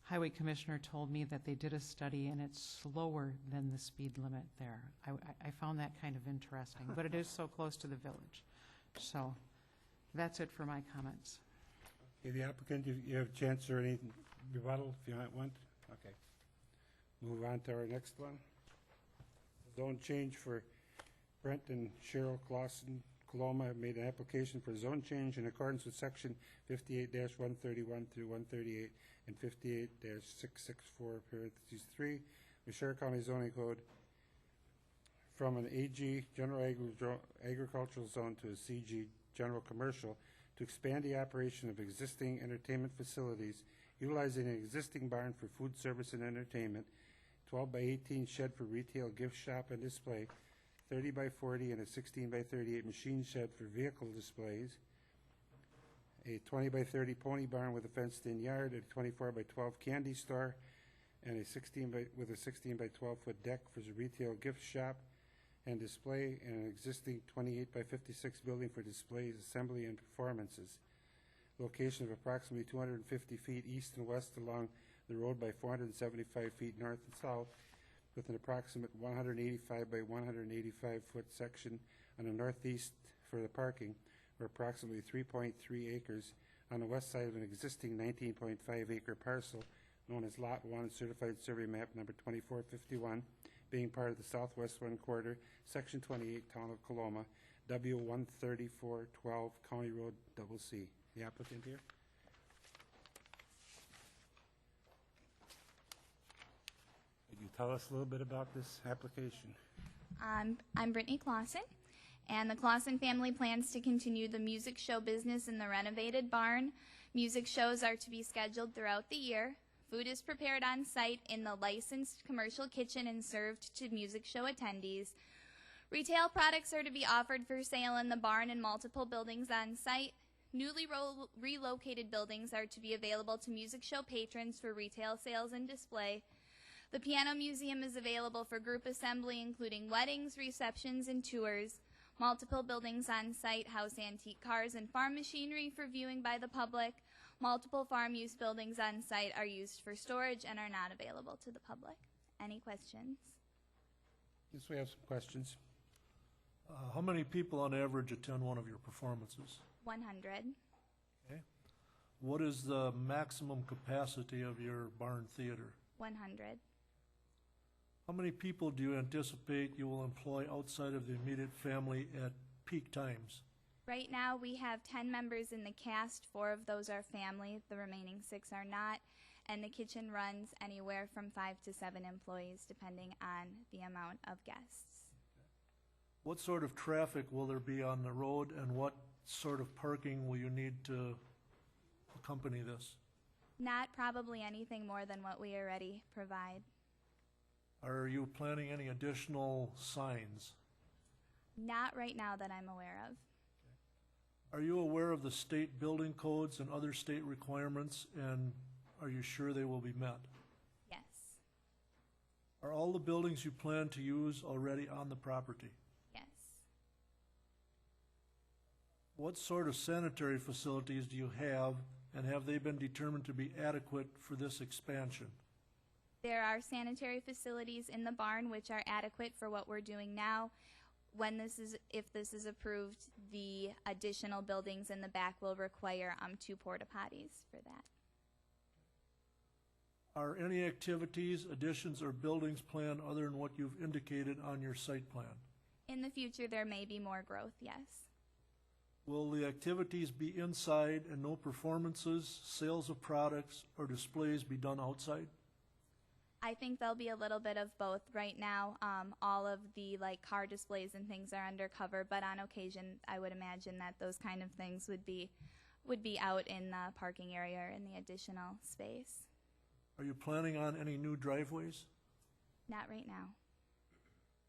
highway commissioner told me that they did a study and it's slower than the speed limit there. I found that kind of interesting, but it is so close to the village. So that's it for my comments. Okay, the applicant, you have a chance or any rebuttal if you want? Okay. Move on to our next one. Zone change for Brent and Cheryl Clausen. Coloma have made an application for zone change in accordance with section 58-131 through 138 and 58-664 parentheses 3, Waushara County zoning code from an AG general agricultural zone to a CG general commercial to expand the operation of existing entertainment facilities utilizing an existing barn for food service and entertainment, 12 by 18 shed for retail gift shop and display, 30 by 40 and a 16 by 38 machine shed for vehicle displays, a 20 by 30 pony barn with a fenced-in yard, a 24 by 12 candy store, and a 16 by 12 foot deck for the retail gift shop and display, and an existing 28 by 56 building for displays, assembly, and performances. Location of approximately 250 feet east and west along the road by 475 feet north and south, with an approximate 185 by 185 foot section on the northeast for the parking, or approximately 3.3 acres on the west side of an existing 19.5 acre parcel known as Lot 1, Certified Survey Map number 2451, being part of the Southwest 1 Quarter, Section 28, Town of Coloma, W13412, County Road C. The applicant here? Could you tell us a little bit about this application? I'm Brittany Clausen, and the Clausen family plans to continue the music show business in the renovated barn. Music shows are to be scheduled throughout the year. Food is prepared on site in the licensed commercial kitchen and served to music show attendees. Retail products are to be offered for sale in the barn and multiple buildings on site. Newly relocated buildings are to be available to music show patrons for retail sales and display. The piano museum is available for group assembly, including weddings, receptions, and tours. Multiple buildings on site house antique cars and farm machinery for viewing by the public. Multiple farm use buildings on site are used for storage and are not available to the public. Any questions? Yes, we have some questions. How many people on average attend one of your performances? 100. Okay. What is the maximum capacity of your barn theater? 100. How many people do you anticipate you will employ outside of the immediate family at peak times? Right now, we have 10 members in the cast. 4 of those are family. The remaining 6 are not. And the kitchen runs anywhere from 5 to 7 employees, depending on the amount of guests. What sort of traffic will there be on the road, and what sort of parking will you need to accompany this? Not probably anything more than what we already provide. Are you planning any additional signs? Not right now that I'm aware of. Are you aware of the state building codes and other state requirements, and are you sure they will be met? Yes. Are all the buildings you plan to use already on the property? Yes. What sort of sanitary facilities do you have, and have they been determined to be adequate for this expansion? There are sanitary facilities in the barn which are adequate for what we're doing now. If this is approved, the additional buildings in the back will require 2 porta potties for that. Are any activities, additions, or buildings planned other than what you've indicated on your site plan? In the future, there may be more growth, yes. Will the activities be inside and no performances, sales of products, or displays be done outside? I think there'll be a little bit of both. Right now, all of the car displays and things are undercover, but on occasion, I would imagine that those kind of things would be out in the parking area or in the additional space. Are you planning on any new driveways? Not right now.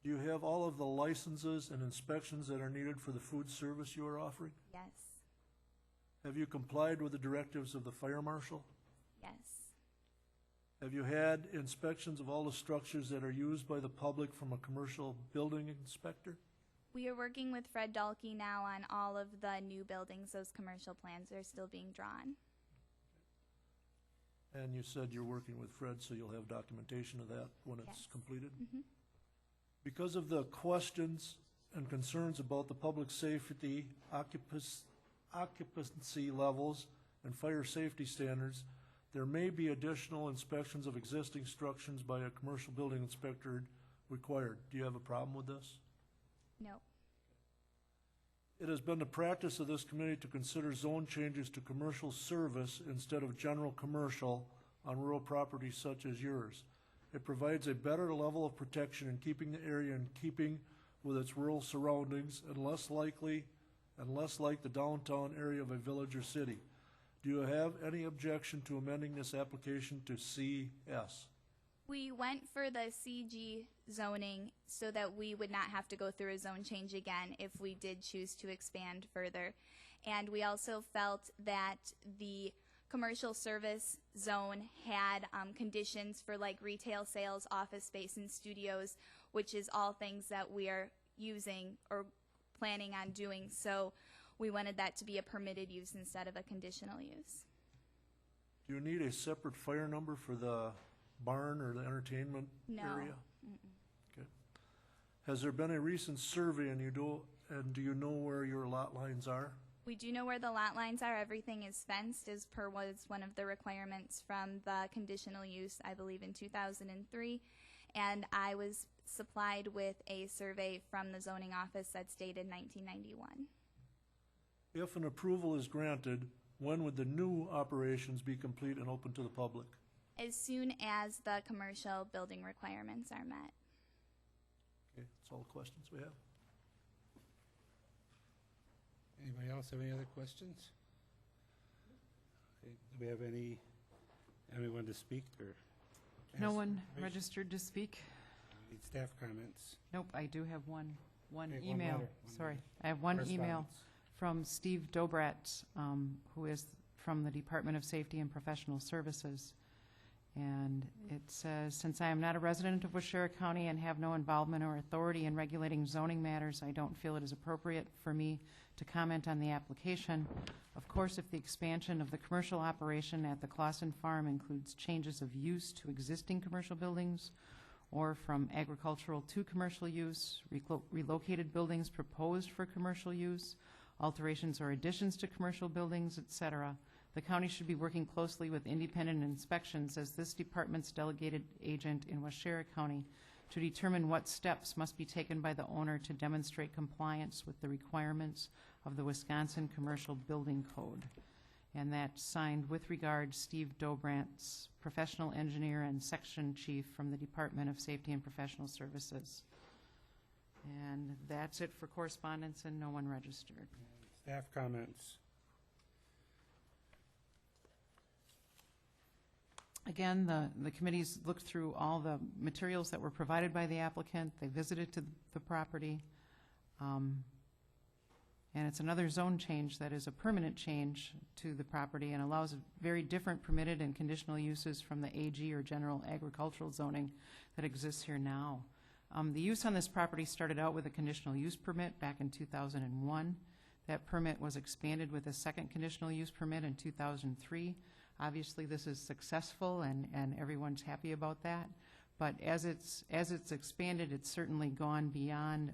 Do you have all of the licenses and inspections that are needed for the food service you are offering? Yes. Have you complied with the directives of the fire marshal? Yes. Have you had inspections of all the structures that are used by the public from a commercial building inspector? We are working with Fred Dahlke now on all of the new buildings. Those commercial plans are still being drawn. And you said you're working with Fred, so you'll have documentation of that when it's Yes. completed? Mm-hmm. Because of the questions and concerns about the public safety, occupancy levels, and fire safety standards, there may be additional inspections of existing structures by a commercial building inspector required. Do you have a problem with this? No. It has been the practice of this committee to consider zone changes to commercial service instead of general commercial on rural properties such as yours. It provides a better level of protection in keeping the area in keeping with its rural surroundings and less like the downtown area of a village or city. Do you have any objection to amending this application to CS? We went for the CG zoning so that we would not have to go through a zone change again if we did choose to expand further. And we also felt that the commercial service zone had conditions for retail sales, office space, and studios, which is all things that we are using or planning on doing. So we wanted that to be a permitted use instead of a conditional use. Do you need a separate fire number for the barn or the entertainment No. area? Okay. Has there been a recent survey and do you know where your lot lines are? We do know where the lot lines are. Everything is fenced as per was one of the requirements from the conditional use, I believe, in 2003. And I was supplied with a survey from the zoning office that's dated 1991. If an approval is granted, when would the new operations be complete and open to the public? As soon as the commercial building requirements are met. Okay, that's all the questions we have. Anybody else have any other questions? Okay, do we have anyone to speak or? No ask one information? registered to speak? Need staff comments. Nope, I do have one Okay, one email. letter, one Sorry, letter. I have one email Correspondence. from Steve Dobrat, who is from the Department of Safety and Professional Services. And it says, since I am not a resident of Waushara County and have no involvement or authority in regulating zoning matters, I don't feel it is appropriate for me to comment on the application. Of course, if the expansion of the commercial operation at the Clausen Farm includes changes of use to existing commercial buildings or from agricultural to commercial use, relocated buildings proposed for commercial use, alterations or additions to commercial buildings, etc., the county should be working closely with independent inspections as this department's delegated agent in Waushara County to determine what steps must be taken by the owner to demonstrate compliance with the requirements of the Wisconsin Commercial Building Code. And that's signed with regard Steve Dobrantz, professional engineer and section chief from the Department of Safety and Professional Services. And that's it for correspondence, and no one registered. Staff comments. Again, the committees looked through all the materials that were provided by the applicant. They visited to the property. And it's another zone change that is a permanent change to the property and allows very different permitted and conditional uses from the AG or general agricultural zoning that exists here now. The use on this property started out with a conditional use permit back in 2001. That permit was expanded with a second conditional use permit in 2003. Obviously, this is successful, and everyone's happy about that. But as it's expanded, it's certainly gone beyond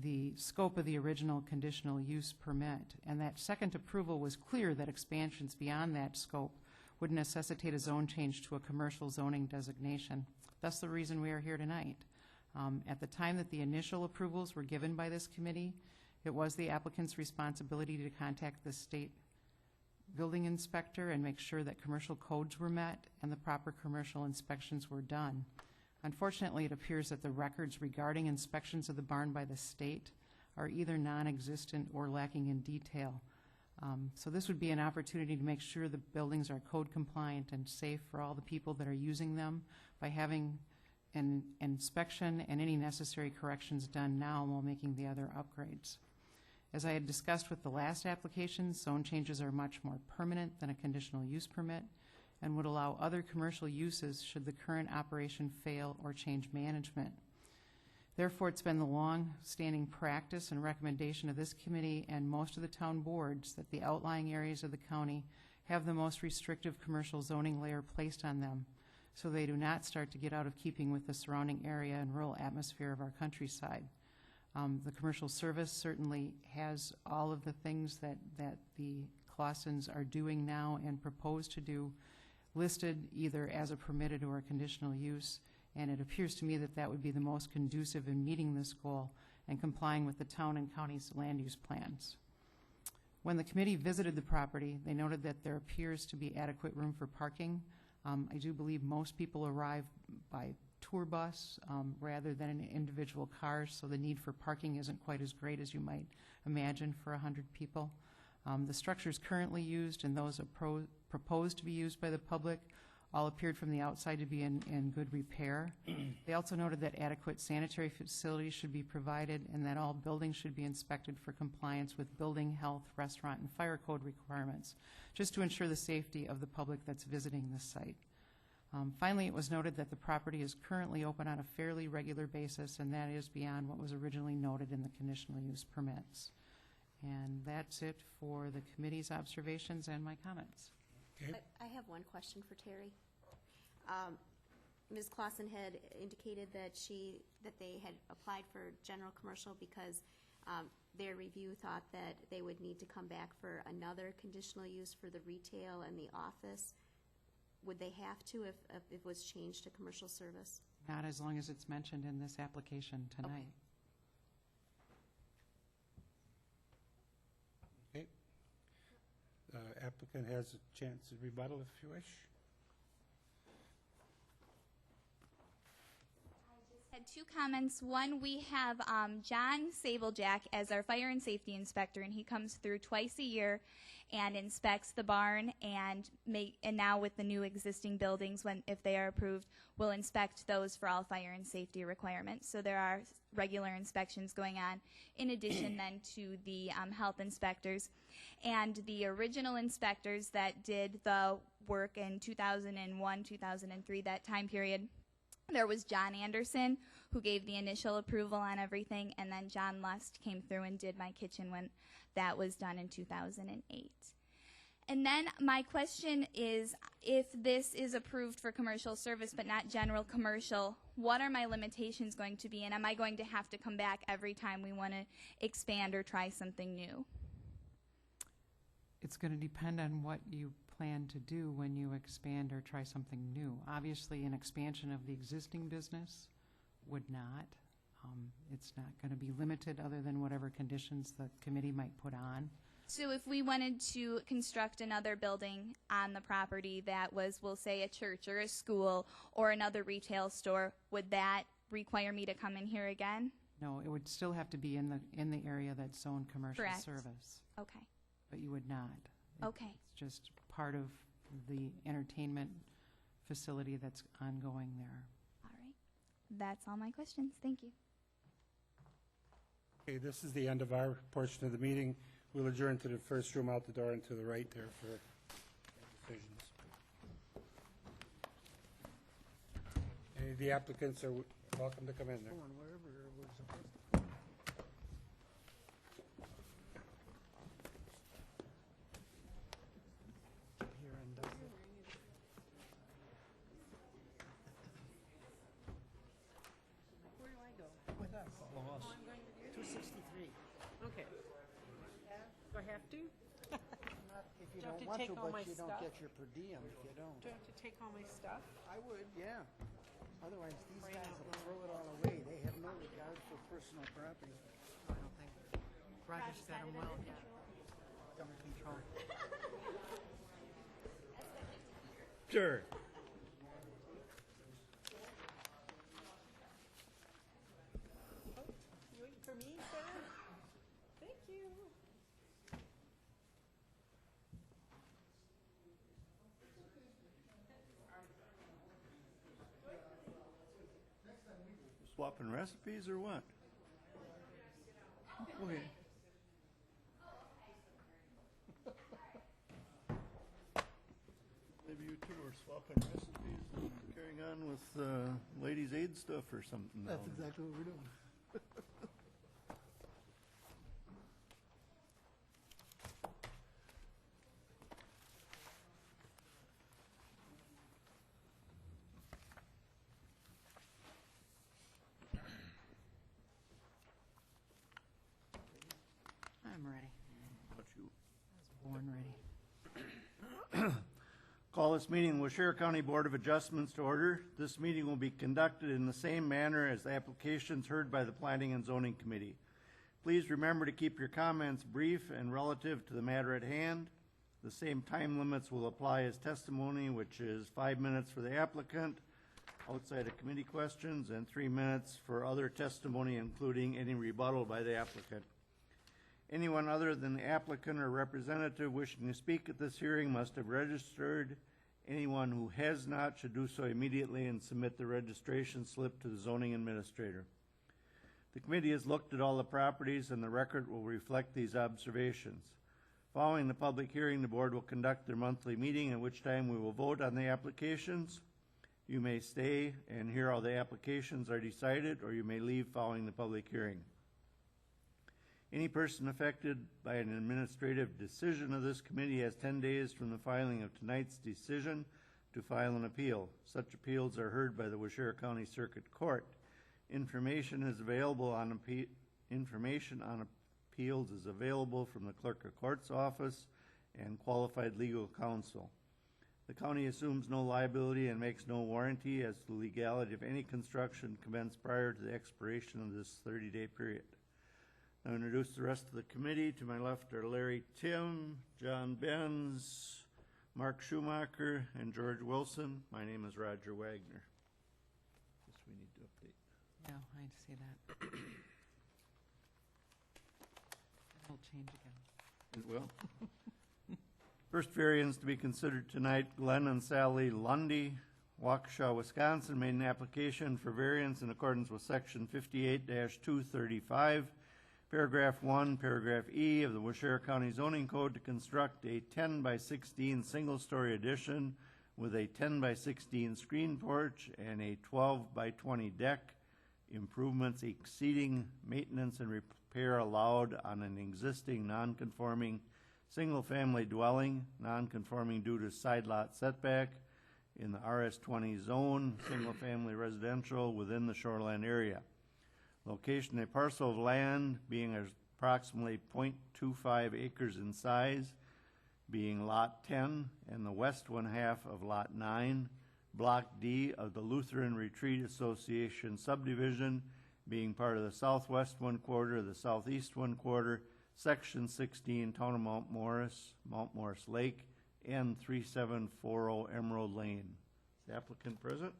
the scope of the original conditional use permit. And that second approval was clear that expansions beyond that scope would necessitate a zone change to a commercial zoning designation. That's the reason we are here tonight. At the time that the initial approvals were given by this committee, it was the applicant's responsibility to contact the state building inspector and make sure that commercial codes were met and the proper commercial inspections were done. Unfortunately, it appears that the records regarding inspections of the barn by the state are either non-existent or lacking in detail. So this would be an opportunity to make sure the buildings are code compliant and safe for all the people that are using them by having an inspection and any necessary corrections done now while making the other upgrades. As I had discussed with the last application, zone changes are much more permanent than a conditional use permit and would allow other commercial uses should the current operation fail or change management. Therefore, it's been the long-standing practice and recommendation of this committee and most of the town boards that the outlying areas of the county have the most restrictive commercial zoning layer placed on them, so they do not start to get out of keeping with the surrounding area and rural atmosphere of our countryside. The commercial service certainly has all of the things that the Clausens are doing now and propose to do listed either as a permitted or a conditional use, and it appears to me that that would be the most conducive in meeting this goal and complying with the town and county's land use plans. When the committee visited the property, they noted that there appears to be adequate room for parking. I do believe most people arrive by tour bus rather than in individual cars, so the need for parking isn't quite as great as you might imagine for 100 people. The structures currently used and those proposed to be used by the public all appeared from the outside to be in good repair. They also noted that adequate sanitary facilities should be provided and that all buildings should be inspected for compliance with building, health, restaurant, and fire code requirements, just to ensure the safety of the public that's visiting this site. Finally, it was noted that the property is currently open on a fairly regular basis, and that is beyond what was originally noted in the conditional use permits. And that's it for the committee's observations and my comments. Okay. I have one question for Terry. Ms. Clausen had indicated that they had applied for general commercial because their review thought that they would need to come back for another conditional use for the retail and the office. Would they have to if it was changed to commercial service? Not as long as it's mentioned in this application tonight. Okay. Applicant has a chance to rebuttal if you wish. Had two comments. One, we have John Sablejack as our fire and safety inspector, and he comes through twice a year and inspects the barn and now with the new existing buildings, if they are approved, will inspect those for all fire and safety requirements. So there are regular inspections going on in addition then to the health inspectors. And the original inspectors that did the work in 2001, 2003, that time period, there was John Anderson, who gave the initial approval on everything, and then John Lust came through and did my kitchen when that was done in 2008. And then my question is, if this is approved for commercial service but not general commercial, what are my limitations going to be, and am I going to have to come back every time we want to expand or try something new? It's going to depend on what you plan to do when you expand or try something new? Obviously, an expansion of the existing business would not. It's not going to be limited other than whatever conditions the committee might put on. So if we wanted to construct another building on the property that was, we'll say, a church or a school or another retail store, would that require me to come in here again? No, it would still have to be in the area that's zoned commercial Correct. service, Okay. but you would not. Okay. It's just part of the entertainment facility that's ongoing there. All right. That's all my questions. Thank you. Okay, this is the end of our portion of the meeting. We'll adjourn to the first room out the door and to the right there for decisions. Any of the applicants are welcome to come in there. Where do I go? With us. Oh, I'm going to do 263. Okay. Do I have to? Not if you Do I have don't to want take to, all but my you don't stuff? get your per diem if you don't. Do I have to take all my stuff? I would, yeah. Otherwise, these Right guys out will loud. throw it all away. They have no regard for personal property. I don't think. Roger's got them well under control. Sure. You waiting for me, sir? Thank you. Swapping recipes or what? Okay. Maybe you two are swapping recipes and carrying on with ladies' aid stuff or something. That's now. exactly what we're doing. I'm ready. What you- Born ready. Call this meeting, Waushara County Board of Adjustments to order. This meeting will be conducted in the same manner as the applications heard by the Planning and Zoning Committee. Please remember to keep your comments brief and relative to the matter at hand. The same time limits will apply as testimony, which is 5 minutes for the applicant, outside of committee questions, and 3 minutes for other testimony, including any rebuttal by the applicant. Anyone other than the applicant or representative wishing to speak at this hearing must have registered. Anyone who has not should do so immediately and submit the registration slip to the zoning administrator. The committee has looked at all the properties and the record will reflect these observations. Following the public hearing, the board will conduct their monthly meeting, at which time we will vote on the applications. You may stay and hear how the applications are decided, or you may leave following the public hearing. Any person affected by an administrative decision of this committee has 10 days from the filing of tonight's decision to file an appeal. Such appeals are heard by the Waushara County Circuit Court. Information on appeals is available from the Clerk of Court's office and qualified legal counsel. The county assumes no liability and makes no warranty as to the legality of any construction commenced prior to the expiration of this 30-day period. I'll introduce the rest of the committee. To my left are Larry Tim, John Benz, Mark Schumacher, and George Wilson. My name is Roger Wagner. Guess we need to update. Yeah, I see that. It'll change again. It will. First variance to be considered tonight, Glenn and Sally Lundy, Waukesha, Wisconsin, made an application for variance in accordance with section 58-235, paragraph 1, paragraph E of the Waushara County Zoning Code to construct a 10 by 16 single-story addition with a 10 by 16 screen porch and a 12 by 20 deck, improvements exceeding maintenance and repair allowed on an existing non-conforming single-family dwelling, non-conforming due to side lot setback in the RS20 zone, single-family residential within the shoreline area. Location, a parcel of land being approximately 0.25 acres in size, being Lot 10 and the west one half of Lot 9, Block D of the Lutheran Retreat Association subdivision, being part of the southwest one quarter, the southeast one quarter, Section 16, Town of Mount Morris Lake, and 3740 Emerald Lane. Is the applicant present?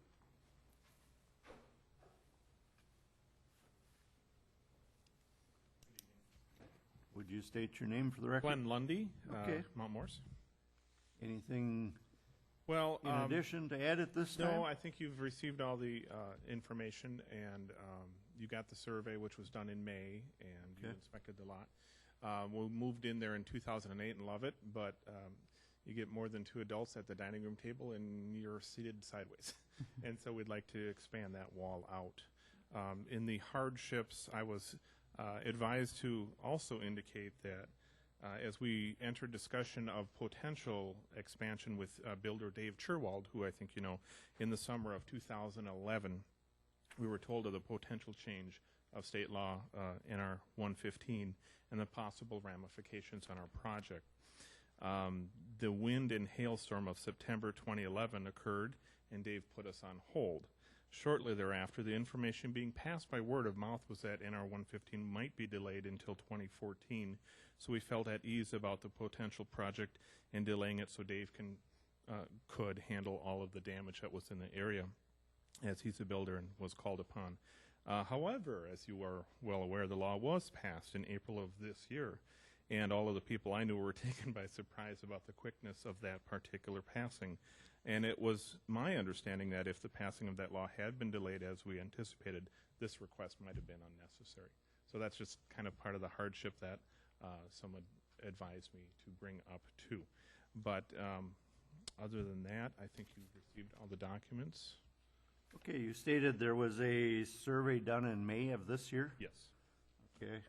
Would you state your name for the record? Glenn Lundy, Okay. Mount Morris. Anything Well, in addition to add at this time? no, I think you've received all the information, and you got the survey, which was done in May, and you Okay. inspected the lot. We moved in there in 2008 and love it, but you get more than 2 adults at the dining room table, and you're seated sideways. And so we'd like to expand that wall out. In the hardships, I was advised to also indicate that as we enter discussion of potential expansion with builder Dave Churwald, who I think you know, in the summer of 2011, we were told of the potential change of state law NR 115 and the possible ramifications on our project. The wind and hailstorm of September 2011 occurred, and Dave put us on hold. Shortly thereafter, the information being passed by word of mouth was that NR 115 might be delayed until 2014, so we felt at ease about the potential project and delaying it so Dave could handle all of the damage that was in the area, as he's a builder and was called upon. However, as you are well aware, the law was passed in April of this year, and all of the people I knew were taken by surprise about the quickness of that particular passing. And it was my understanding that if the passing of that law had been delayed as we anticipated, this request might have been unnecessary. So that's just kind of part of the hardship that someone advised me to bring up too. But other than that, I think you've received all the documents. Okay, you stated there was a survey done in May of this year? Yes. Okay.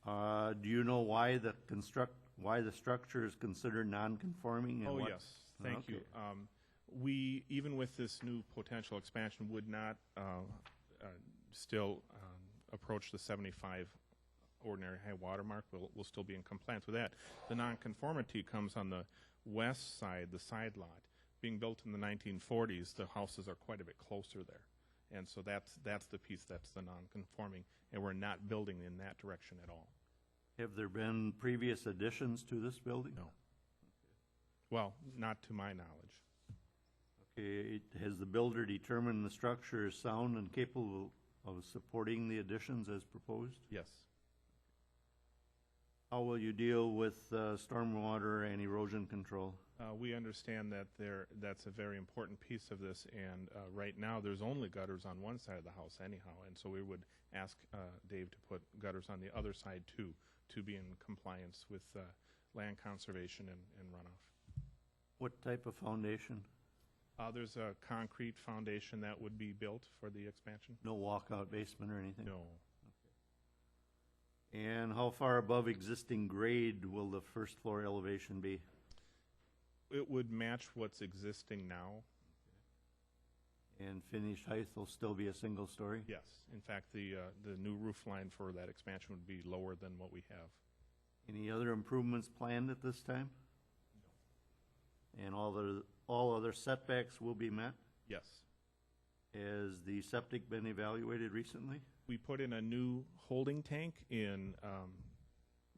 Do you know why the structure is considered non-conforming? And Oh, what- yes. Thank you. Okay. We, even with this new potential expansion, would not still approach the 75 ordinary high water mark. We'll still be in compliance with that. The nonconformity comes on the west side, the side lot. Being built in the 1940s, the houses are quite a bit closer there. And so that's the piece that's the non-conforming, and we're not building in that direction at all. Have there been previous additions to this building? No. Well, not to my knowledge. Okay, has the builder determined the structure is sound and capable of supporting the additions as proposed? Yes. How will you deal with stormwater and erosion control? We understand that that's a very important piece of this, and right now there's only gutters on one side of the house anyhow, and so we would ask Dave to put gutters on the other side too, to be in compliance with land conservation and runoff. What type of foundation? There's a concrete foundation that would be built for the expansion. No walkout basement or anything? No. And how far above existing grade will the first floor elevation be? It would match what's existing now. And finished height will still be a single story? Yes. In fact, the new roof line for that expansion would be lower than what we have. Any other improvements planned at this time? No. And all other setbacks will be met? Yes. Has the septic been evaluated recently? We put in a new holding tank in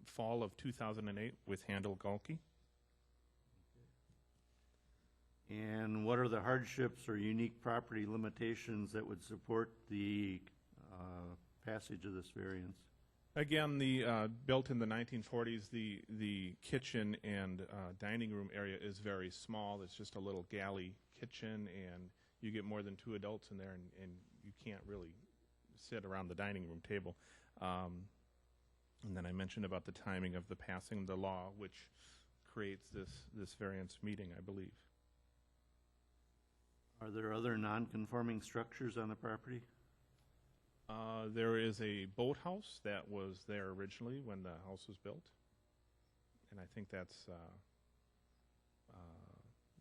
fall of 2008 with Handel Galke. And what are the hardships or unique property limitations that would support the passage of this variance? Again, built in the 1940s, the kitchen and dining room area is very small. It's just a little galley kitchen, and you get more than 2 adults in there, and you can't really sit around the dining room table. And then I mentioned about the timing of the passing of the law, which creates this variance meeting, I believe. Are there other non-conforming structures on the property? There is a boathouse that was there originally when the house was built, and I think that's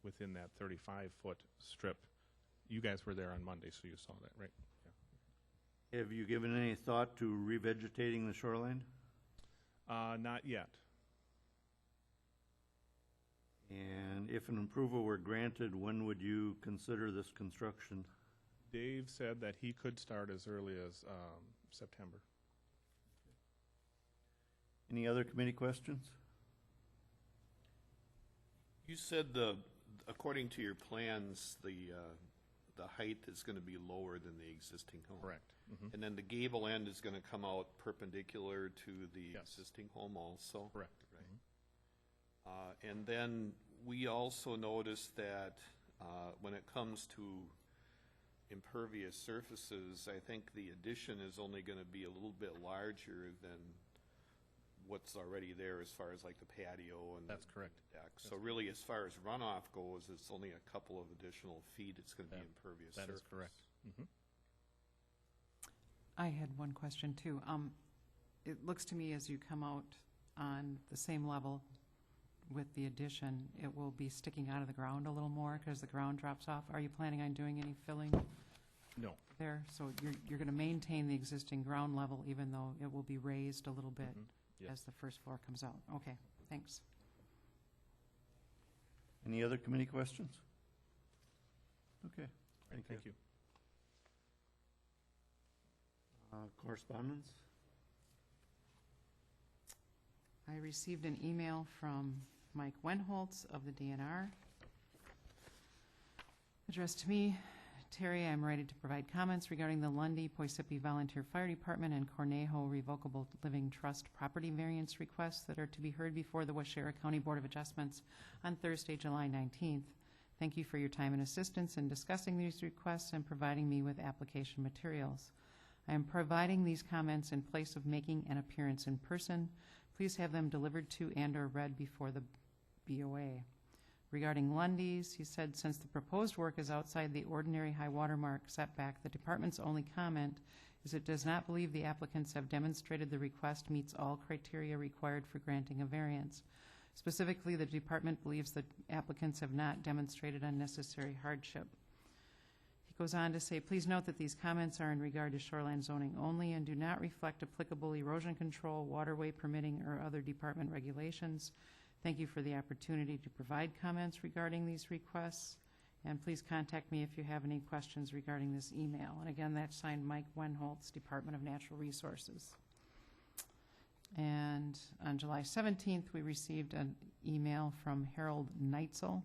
within that 35-foot strip. You guys were there on Monday, so you saw that, right? Yeah. Have you given any thought to revegetating the shoreline? Not yet. And if an approval were granted, when would you consider this construction? Dave said that he could start as early as September. Any other committee questions? You said according to your plans, the height is going to be lower than the existing home. Correct. Mhm. And then the gable end is going to come out perpendicular to the Yes. existing home also? Correct. And then we also noticed that when it comes to impervious surfaces, I think the addition is only going to be a little bit larger than what's already there as far as like the patio and That's the correct. deck. So really, as far as runoff goes, it's only a couple of additional feet. It's going to be That- impervious That surface. is correct. Mhm. I had one question too. It looks to me as you come out on the same level with the addition, it will be sticking out of the ground a little more because the ground drops off. Are you planning on doing any filling No. there? So you're going to maintain the existing ground level even though it will be raised a little bit Yes. as the first floor comes out? Okay, thanks. Any other committee questions? Okay, Thank you. correspondence? I received an email from Mike Wenholtz of the DNR. Addressed to me, Terry, I'm ready to provide comments regarding the Lundy Poisippi Volunteer Fire Department and Cornejo Revocable Living Trust property variance requests that are to be heard before the Waushara County Board of Adjustments on Thursday, July 19th. Thank you for your time and assistance in discussing these requests and providing me with application materials. I am providing these comments in place of making an appearance in person. Please have them delivered to and/or read before the BOA. Regarding Lundy's, he said, since the proposed work is outside the ordinary high water mark setback, the department's only comment is it does not believe the applicants have demonstrated the request meets all criteria required for granting a variance. Specifically, the department believes that applicants have not demonstrated unnecessary hardship. He goes on to say, please note that these comments are in regard to shoreline zoning only and do not reflect applicable erosion control, waterway permitting, or other department regulations. Thank you for the opportunity to provide comments regarding these requests, and please contact me if you have any questions regarding this email. And again, that's signed Mike Wenholtz, Department of Natural Resources. And on July 17th, we received an email from Harold Neitzel,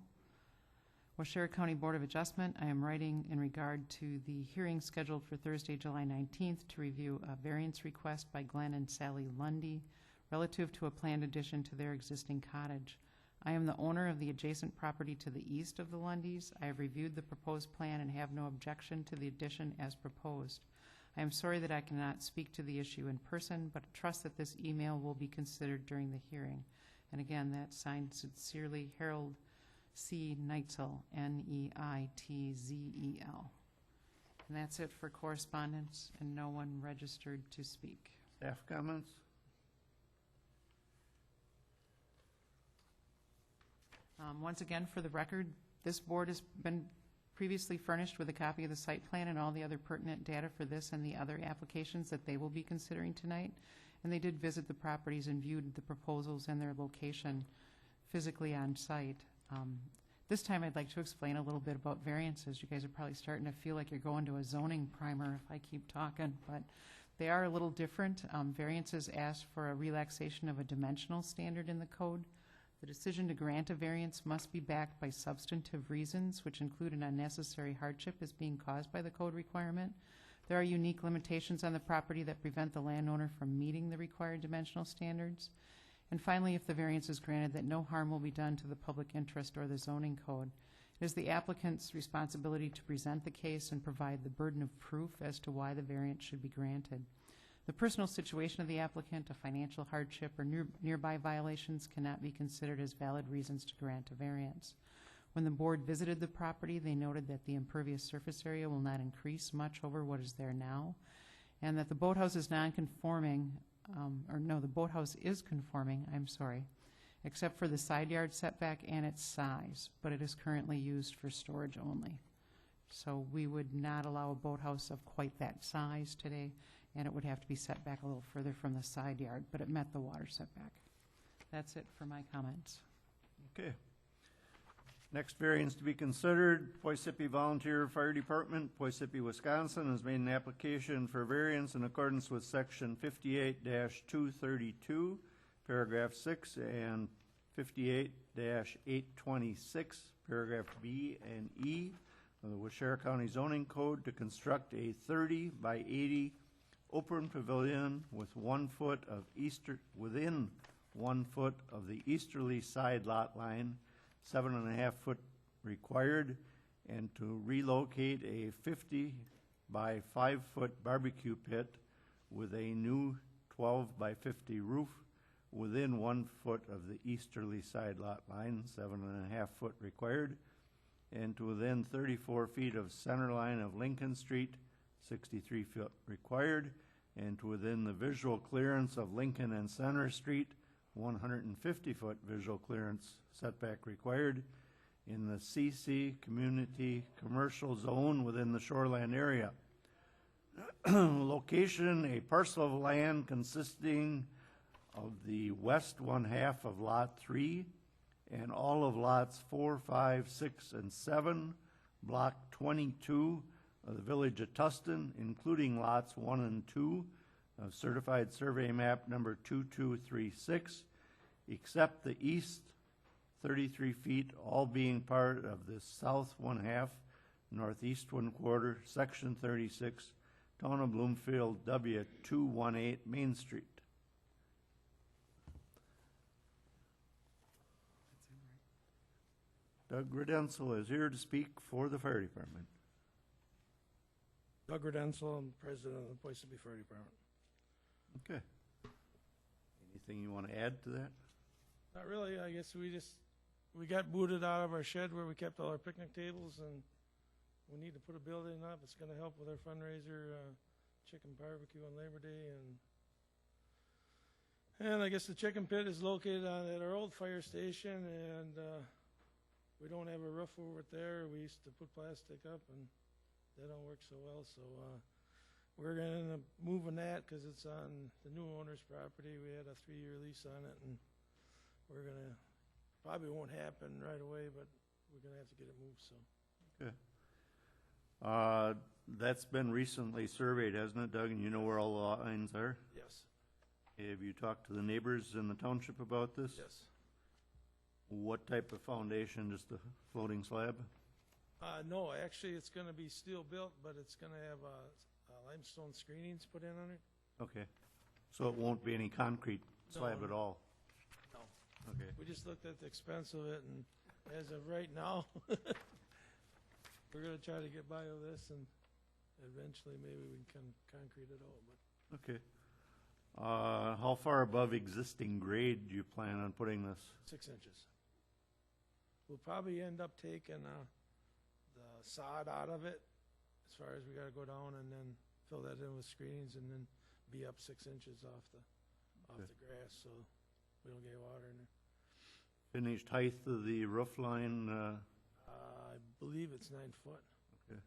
Waushara County Board of Adjustment. I am writing in regard to the hearing scheduled for Thursday, July 19th to review a variance request by Glenn and Sally Lundy relative to a planned addition to their existing cottage. I am the owner of the adjacent property to the east of the Lundys. I have reviewed the proposed plan and have no objection to the addition as proposed. I am sorry that I cannot speak to the issue in person, but trust that this email will be considered during the hearing. And again, that's signed sincerely, Harold C. Neitzel, Neitzel. And that's it for correspondence, and no one registered to speak. Staff comments? Once again, for the record, this board has been previously furnished with a copy of the site plan and all the other pertinent data for this and the other applications that they will be considering tonight. And they did visit the properties and viewed the proposals and their location physically on site. This time I'd like to explain a little bit about variances. You guys are probably starting to feel like you're going to a zoning primer if I keep talking, but they are a little different. Variances ask for a relaxation of a dimensional standard in the code. The decision to grant a variance must be backed by substantive reasons, which include an unnecessary hardship as being caused by the code requirement. There are unique limitations on the property that prevent the landowner from meeting the required dimensional standards. And finally, if the variance is granted, that no harm will be done to the public interest or the zoning code. It is the applicant's responsibility to present the case and provide the burden of proof as to why the variance should be granted. The personal situation of the applicant, a financial hardship, or nearby violations cannot be considered as valid reasons to grant a variance. When the board visited the property, they noted that the impervious surface area will not increase much over what is there now, and that the boathouse is non-conforming, the boathouse is conforming, except for the side yard setback and its size, but it is currently used for storage only. So we would not allow a boathouse of quite that size today, and it would have to be set back a little further from the side yard, but it met the water setback. That's it for my comments. Okay. Next variance to be considered, Poisippi Volunteer Fire Department, Poisippi, Wisconsin, has made an application for variance in accordance with section 58-232, paragraph 6, and 58-826, paragraph B and E of the Washara County Zoning Code to construct a 30 by 80 open pavilion with 1 foot of within 1 foot of the easterly side lot line, 7.5 foot required, and to relocate a 50 by 5 foot barbecue pit with a new 12 by 50 roof within 1 foot of the easterly side lot line, 7.5 foot required, and to within 34 feet of center line of Lincoln Street, 63 foot required, and to within the visual clearance of Lincoln and Center Street, 150 foot visual clearance setback required in the CC Community Commercial Zone within the shoreland area. Location, a parcel of land consisting of the west 1/2 of Lot 3 and all of Lots 4, 5, 6, and 7, Block 22 of the Village of Tustin, including Lots 1 and 2 of Certified Survey Map number 2236, except the east 33 feet, all being part of the south 1/2, northeast 1/4, section 36, Town of Bloomfield, W218 Main Street. Doug Redensel is here to speak for the fire department. Doug Redensel, I'm president of the Poisippi Fire Department. Okay. Anything you want to add to that? Not really, I guess we got booted out of our shed where we kept all our picnic tables, and we need to put a building up. It's gonna help with our fundraiser, chicken barbecue on Labor Day, and I guess the chicken pit is located at our old fire station, and we don't have a roof over it there. We used to put plastic up, and that don't work so well, so we're gonna end up moving that because it's on the new owner's property. We had a 3-year lease on it, and we're gonna, probably won't happen right away, but we're gonna have to get it moved, so. Okay. That's been recently surveyed, hasn't it, Doug? And you know where all the lot lines are? Yes. Have you talked to the neighbors in the township about this? Yes. What type of foundation, just a floating slab? No, actually, it's gonna be steel built, but it's gonna have limestone screenings put in on it. Okay. So it won't be any concrete slab No. at all? No. Okay. We just looked at the expense of it, and as of right now, we're gonna try to get by with this, and eventually maybe we can concrete it out, but Okay. How far above existing grade do you plan on putting this? 6 inches. We'll probably end up taking the sod out of it, as far as we gotta go down and then fill that in with screenings and then be up 6 inches off the grass, so we don't get water in there. Finished height of the roof line, I believe it's 9 foot. okay.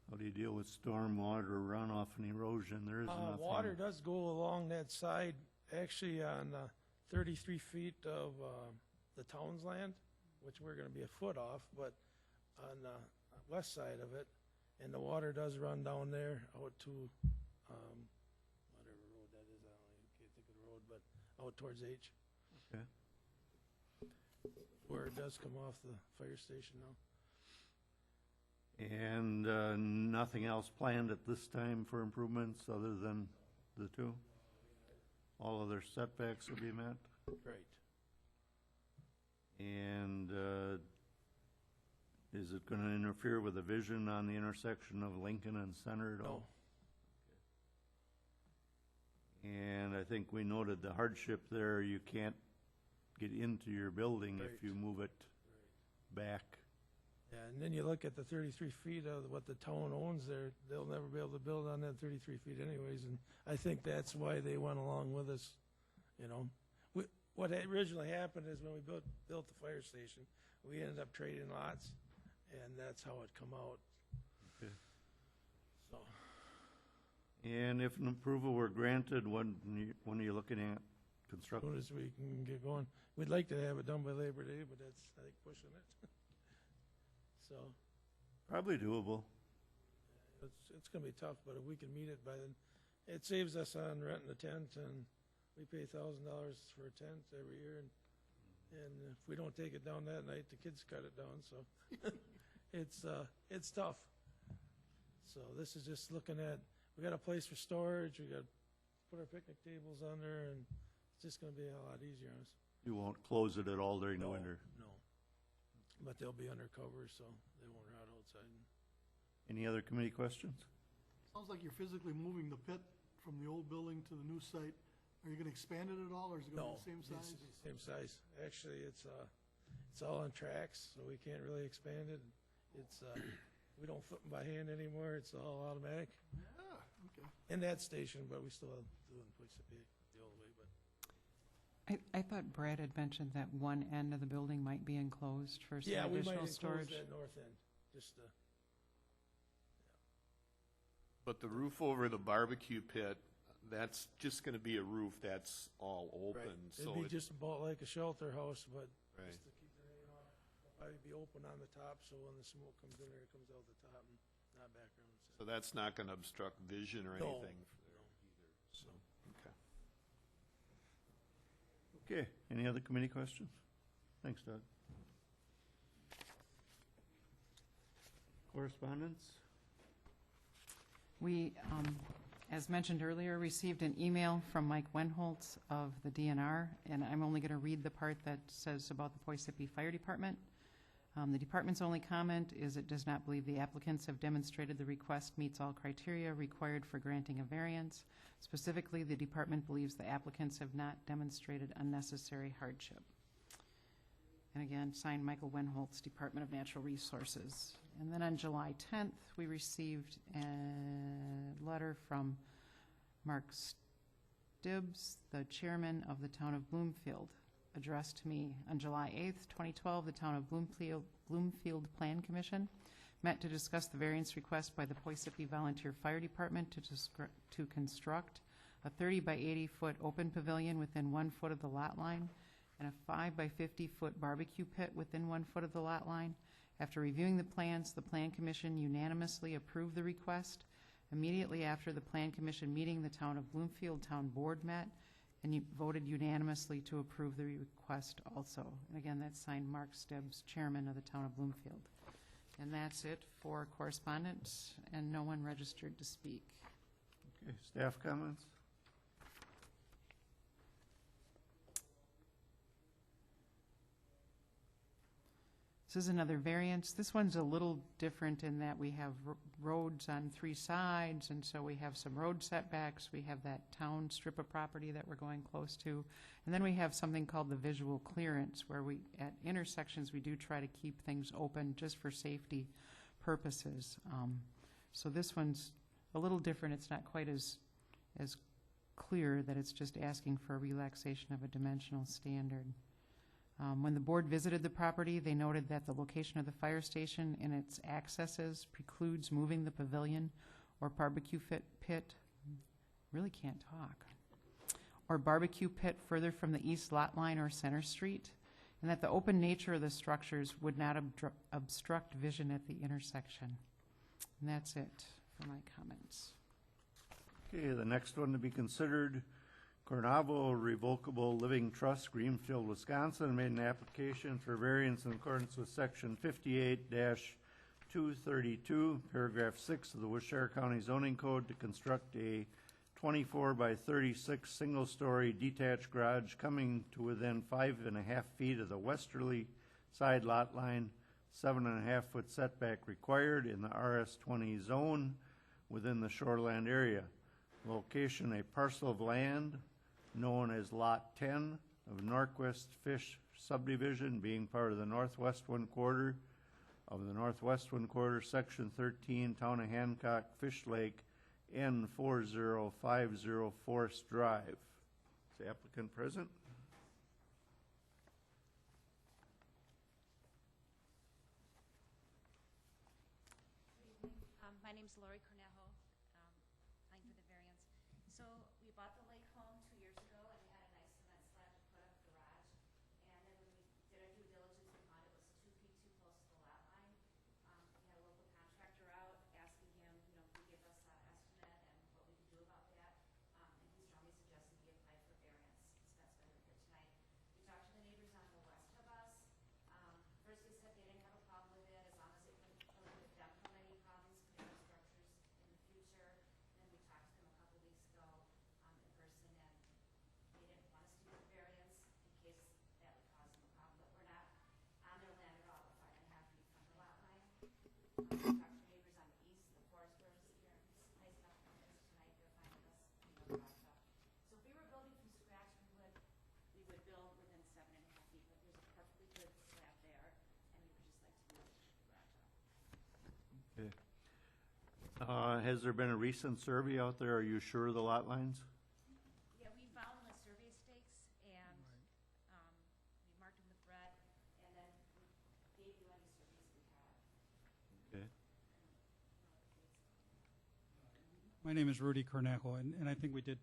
How do you deal with storm water runoff and erosion? There is nothing. Water does go along that side, actually on 33 feet of the town's land, which we're gonna be a foot off, but on the west side of it, and the water does run down there out to, whatever road that is, I can't think of the road, but out towards H. Okay. Where it does come off the fire station now. And nothing else planned at this time for improvements other than the two? All other setbacks will be met? Right. And is it going to interfere with the vision on the intersection of Lincoln and Center at all? No. And I think we noted the hardship there, you can't get into your building Right. if you move it back. Yeah, and then you look at the 33 feet of what the town owns there, they'll never be able to build on that 33 feet anyways, and I think that's why they went along with us, you know. What originally happened is when we built the fire station, we ended up trading lots, and that's how it come out. Okay. So, And if an approval were granted, when are you looking at construct. soon as we can get going. We'd like to have it done by Labor Day, but that's, I think, pushing it. So, Probably doable. it's gonna be tough, but if we can meet it by then, it saves us on renting a tent, and we pay $1,000 for a tent every year, and if we don't take it down that night, the kids cut it down, so it's tough. So this is just looking at, we got a place for storage, we got to put our picnic tables on there, and it's just gonna be a lot easier on us. You won't close it at all during the No, winter. No, but they'll be undercover, so they won't rot outside. Any other committee questions? Sounds like you're physically moving the pit from the old building to the new site. Are you gonna expand it at all, or is it gonna be the same size? It's the same size. Actually, it's all on tracks, so we can't really expand it. It's, we don't flip them by hand anymore, it's all automatic. Ah, okay. In that station, but we still have doing place to be the old way, but. I thought Brad had mentioned that one end of the building might be enclosed for some Yeah, we might additional enclose storage. that north end, just, But the roof over the barbecue pit, that's just gonna be a roof that's all open, so it'd be it, just about like a shelter house, but right. just to keep the rain off. It'll probably be open on the top, so when the smoke comes in there, it comes out the top and not back around. So that's not gonna obstruct vision or No, anything no. either, so, okay. Okay, any other committee questions? Thanks, Doug. Correspondence? We, as mentioned earlier, received an email from Mike Wenholtz of the DNR, and I'm only going to read the part that says about the Poisippi Fire Department. The department's only comment is it does not believe the applicants have demonstrated the request meets all criteria required for granting a variance. Specifically, the department believes the applicants have not demonstrated unnecessary hardship. And again, signed Michael Wenholtz, Department of Natural Resources. And then on July 10th, we received a letter from Mark Stibbs, the chairman of the town of Bloomfield, addressed to me. On July 8th, 2012, the town of Bloomfield Plan Commission met to discuss the variance request by the Poisippi Volunteer Fire Department to construct a 30 by 80 foot open pavilion within 1 foot of the lot line and a 5 by 50 foot barbecue pit within 1 foot of the lot line. After reviewing the plans, the Plan Commission unanimously approved the request. Immediately after the Plan Commission meeting, the town of Bloomfield Town Board met and voted unanimously to approve the request also. And again, that's signed Mark Stibbs, chairman of the town of Bloomfield. And that's it for correspondence, and no one registered to speak. Okay, staff comments? This is another variance. This one's a little different in that we have roads on 3 sides, and so we have some road setbacks. We have that town strip of property that we're going close to. And then we have something called the visual clearance, where we, at intersections, we do try to keep things open just for safety purposes. So this one's a little different. It's not quite as clear that it's just asking for a relaxation of a dimensional standard. When the board visited the property, they noted that the location of the fire station and its accesses precludes moving the pavilion or barbecue pit, really can't talk, or barbecue pit further from the east lot line or Center Street, and that the open nature of the structures would not obstruct vision at the intersection. And that's it for my comments. Okay, the next one to be considered, Cornavo Revocable Living Trust, Greenfield, Wisconsin, made an application for variance in accordance with section 58-232, paragraph 6 of the Wishara County Zoning Code to construct a 24 by 36 single-story detached garage coming to within 5.5 feet of the westerly side lot line, 7.5 foot setback required in the RS20 zone within the shoreland area. Location, a parcel of land known as Lot 10 of Norquest Fish Subdivision, being part of the northwest one quarter of the northwest one quarter, section 13, Town of Hancock, Fish Lake, N4050 Forest Drive. Is the applicant present? My name's Lori Cornejo, applying for the variance. So we bought the lake home 2 years ago, and we had a nice cement Has there been a recent survey out there? Are you sure of the lot lines? Yeah, we found the survey stakes and, we marked them with red, and then we gave you any surveys we had. Okay. My name is Rudy Cornejo, and I think we did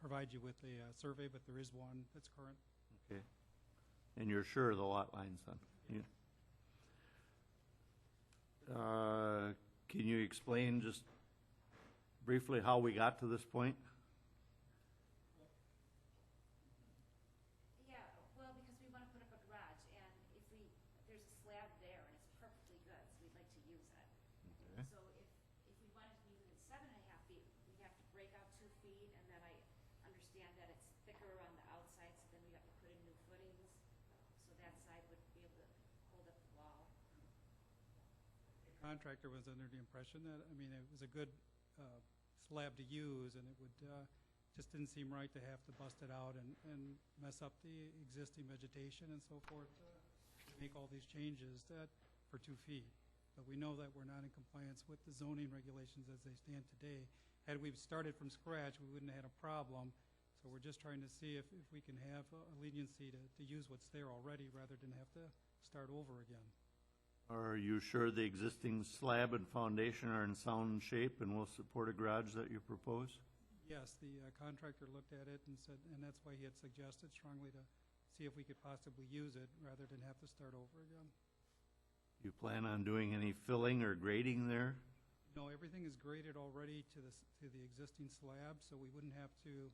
provide you with a survey, but there is one that's current. Okay. And you're sure of the lot lines then? Yeah. Can you explain just briefly how we got to this point? Yeah, well, because we want to put up a garage, and if there's a slab there, and it's perfectly good, so we'd like to use it. Okay. So if we wanted to use it at 7.5 feet, we'd have to break out 2 feet, and then I understand that it's thicker around the outside, so then we have to put in new footings, so that side would be able to hold up the wall. Contractor was under the impression that, I mean, it was a good slab to use, and it would, just didn't seem right to have to bust it out and mess up the existing vegetation and so forth, to make all these changes that, for 2 feet. But we know that we're not in compliance with the zoning regulations as they stand today. Had we started from scratch, we wouldn't have had a problem. So we're just trying to see if we can have a leniency to use what's there already rather than have to start over again. Are you sure the existing slab and foundation are in sound shape and will support a garage that you propose? Yes, the contractor looked at it and said, and that's why he had suggested strongly to see if we could possibly use it rather than have to start over again. You plan on doing any filling or grading there? No, everything is graded already to the existing slab, so we wouldn't have to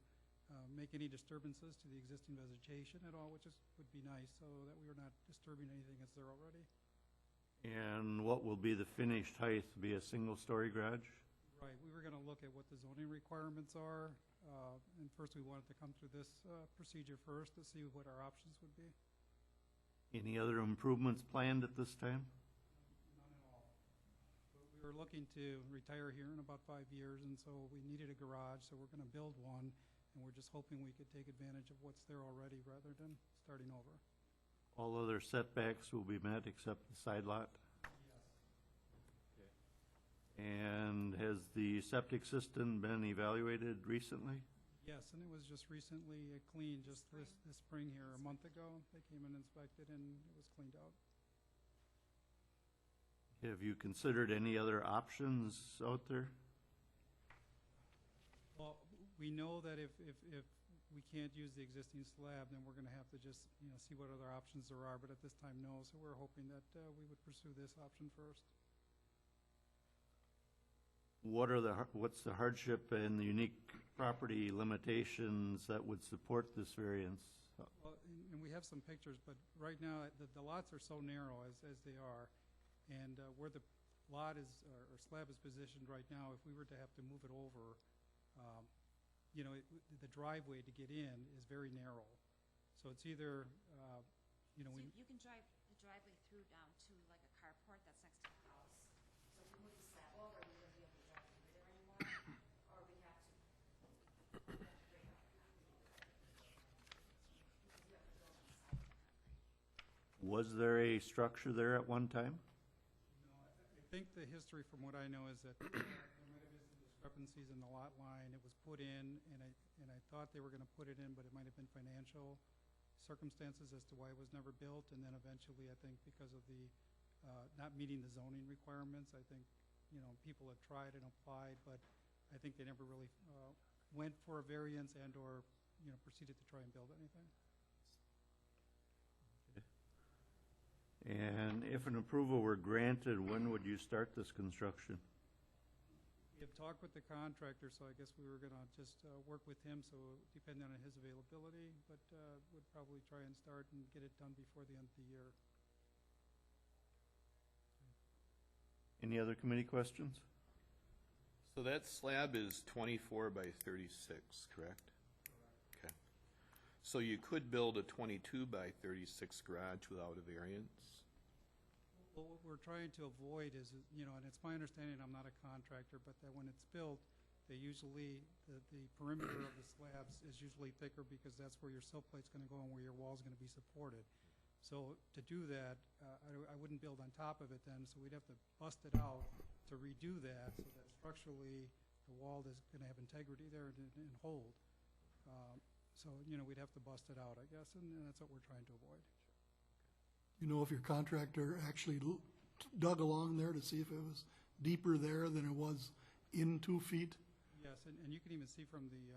make any disturbances to the existing vegetation at all, which would be nice, so that we are not disturbing anything that's there already. And what will be the finished height? Be a single-story garage? Right, we were going to look at what the zoning requirements are, and first we wanted to come through this procedure first to see what our options would be. Any other improvements planned at this time? None at all. We were looking to retire here in about 5 years, and so we needed a garage, so we're going to build one, and we're just hoping we could take advantage of what's there already rather than starting over. All other setbacks will be met except the side lot? Yes. And has the septic system been evaluated recently? Yes, and it was just recently cleaned, just this spring here, a month ago. They came and inspected, and it was cleaned out. Have you considered any other options out there? Well, we know that if we can't use the existing slab, then we're going to have to just, see what other options there are, but at this time, no. So we're hoping that we would pursue this option first. What's the hardship and the unique property limitations that would support this variance? Well, and we have some pictures, but right now, the lots are so narrow as they are, and where the lot is, or slab is positioned right now, if we were to have to move it over, the driveway to get in is very narrow. So it's either, So you can drive the driveway through down to like a carport that's next to the house. So if we move the slab over, we wouldn't be able to drive through there anymore, or we have to break out the concrete. Because you have to build on the side of the concrete. Was there a structure there at one time? I think the history from what I know is that there might have been some discrepancies in the lot line. It was put in, and I thought they were going to put it in, but it might have been financial circumstances as to why it was never built. And then eventually, I think because of the not meeting the zoning requirements, I think, people have tried and applied, but I think they never really went for a variance and or, proceeded to try and build anything. And if an approval were granted, when would you start this construction? We have talked with the contractor, so I guess we were going to just work with him, so depending on his availability, but would probably try and start and get it done before the end of the year. Any other committee questions? So that slab is 24 by 36, correct? Okay. So you could build a 22 by 36 garage without a variance? Well, what we're trying to avoid is, and it's my understanding, I'm not a contractor, but that when it's built, they usually, the perimeter of the slabs is usually thicker because that's where your sill plate's going to go and where your wall's going to be supported. So to do that, I wouldn't build on top of it then, so we'd have to bust it out to redo that so that structurally the wall is going to have integrity there and hold. So, we'd have to bust it out, I guess, and that's what we're trying to avoid. You know if your contractor actually dug along there to see if it was deeper there than it was in 2 feet? Yes, and you can even see from the,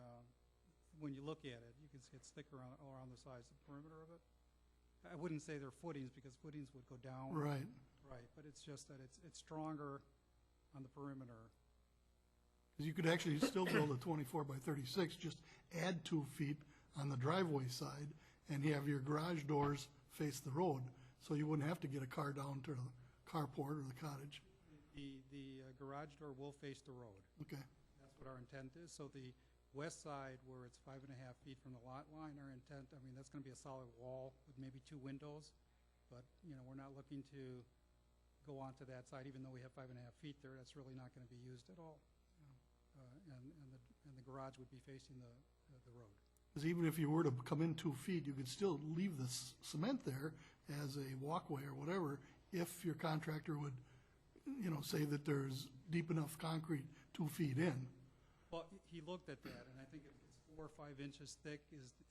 when you look at it, you can see it's thicker all around the sides, the perimeter of it. I wouldn't say they're footings, because footings would go down. Right. Right, but it's just that it's stronger on the perimeter. Because you could actually still build a 24 by 36, just add 2 feet on the driveway side, and have your garage doors face the road, so you wouldn't have to get a car down to the carport or the cottage. The garage door will face the road. Okay. That's what our intent is. So the west side, where it's 5.5 feet from the lot line, our intent, that's going to be a solid wall with maybe 2 windows, but, we're not looking to go onto that side, even though we have 5.5 feet there. That's really not going to be used at all. And the garage would be facing the road. Because even if you were to come in 2 feet, you could still leave the cement there as a walkway or whatever, if your contractor would, say that there's deep enough concrete 2 feet in. Well, he looked at that, and I think it's 4 or 5 inches thick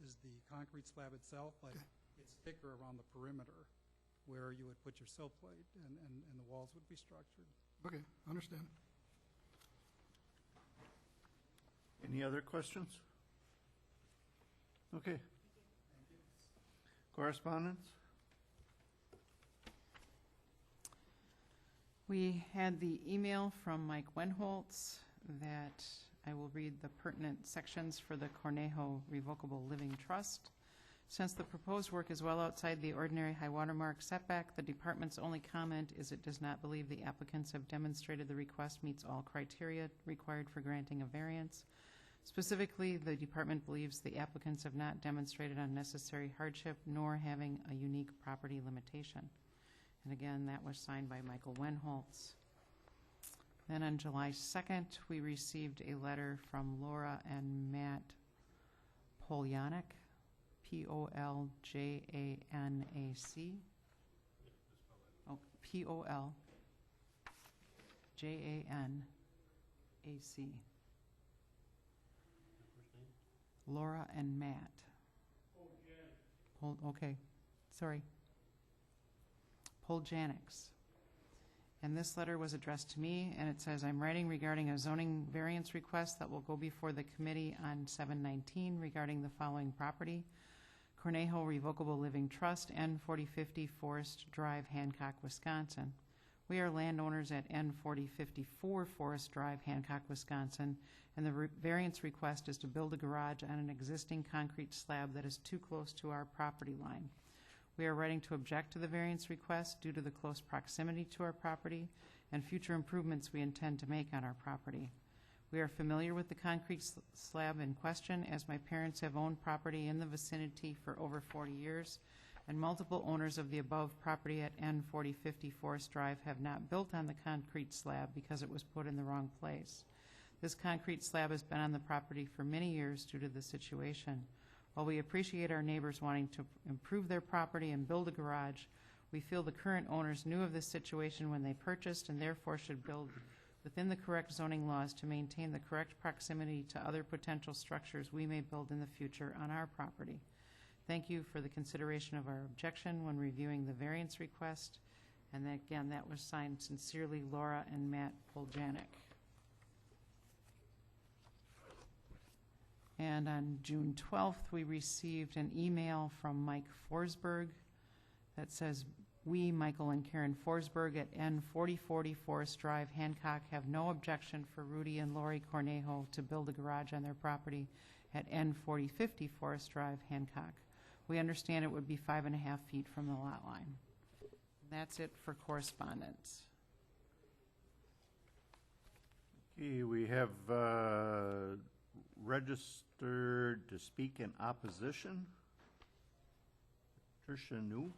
is the concrete slab itself, but it's thicker around the perimeter where you would put your sill plate and the walls would be structured. Okay, understand. Any other questions? Okay. Correspondence? We had the email from Mike Wenholtz that I will read the pertinent sections for the Cornejo Revocable Living Trust. Since the proposed work is well outside the ordinary high water mark setback, the department's only comment is it does not believe the applicants have demonstrated the request meets all criteria required for granting a variance. Specifically, the department believes the applicants have not demonstrated unnecessary hardship nor having a unique property limitation. And again, that was signed by Michael Wenholtz. Then on July 2nd, we received a letter from Laura and Matt Poljanek, P-O-L-J-A-N-A-C. Oh, P-O-L-J-A-N-A-C. Laura and Matt. Okay, sorry. Poljanics. And this letter was addressed to me, and it says, I'm writing regarding a zoning variance request that will go before the committee on 7/19 regarding the following property: Cornejo Revocable Living Trust, N4050 Forest Drive, Hancock, Wisconsin. We are landowners at N4054 Forest Drive, Hancock, Wisconsin, and the variance request is to build a garage on an existing concrete slab that is too close to our property line. We are writing to object to the variance request due to the close proximity to our property and future improvements we intend to make on our property. We are familiar with the concrete slab in question, as my parents have owned property in the vicinity for over 40 years, and multiple owners of the above property at N4050 Forest Drive have not built on the concrete slab because it was put in the wrong place. This concrete slab has been on the property for many years due to the situation. While we appreciate our neighbors wanting to improve their property and build a garage, we feel the current owners knew of this situation when they purchased and therefore should build within the correct zoning laws to maintain the correct proximity to other potential structures we may build in the future on our property. Thank you for the consideration of our objection when reviewing the variance request. And again, that was signed sincerely, Laura and Matt Poljanek. And on June 12th, we received an email from Mike Forsberg that says, we, Michael and Karen Forsberg at N4040 Forest Drive, Hancock, have no objection for Rudy and Lori Cornejo to build a garage on their property at N4050 Forest Drive, Hancock. We understand it would be 5.5 feet from the lot line. That's it for correspondence. Okay, we have registered to speak in opposition. Tricia New.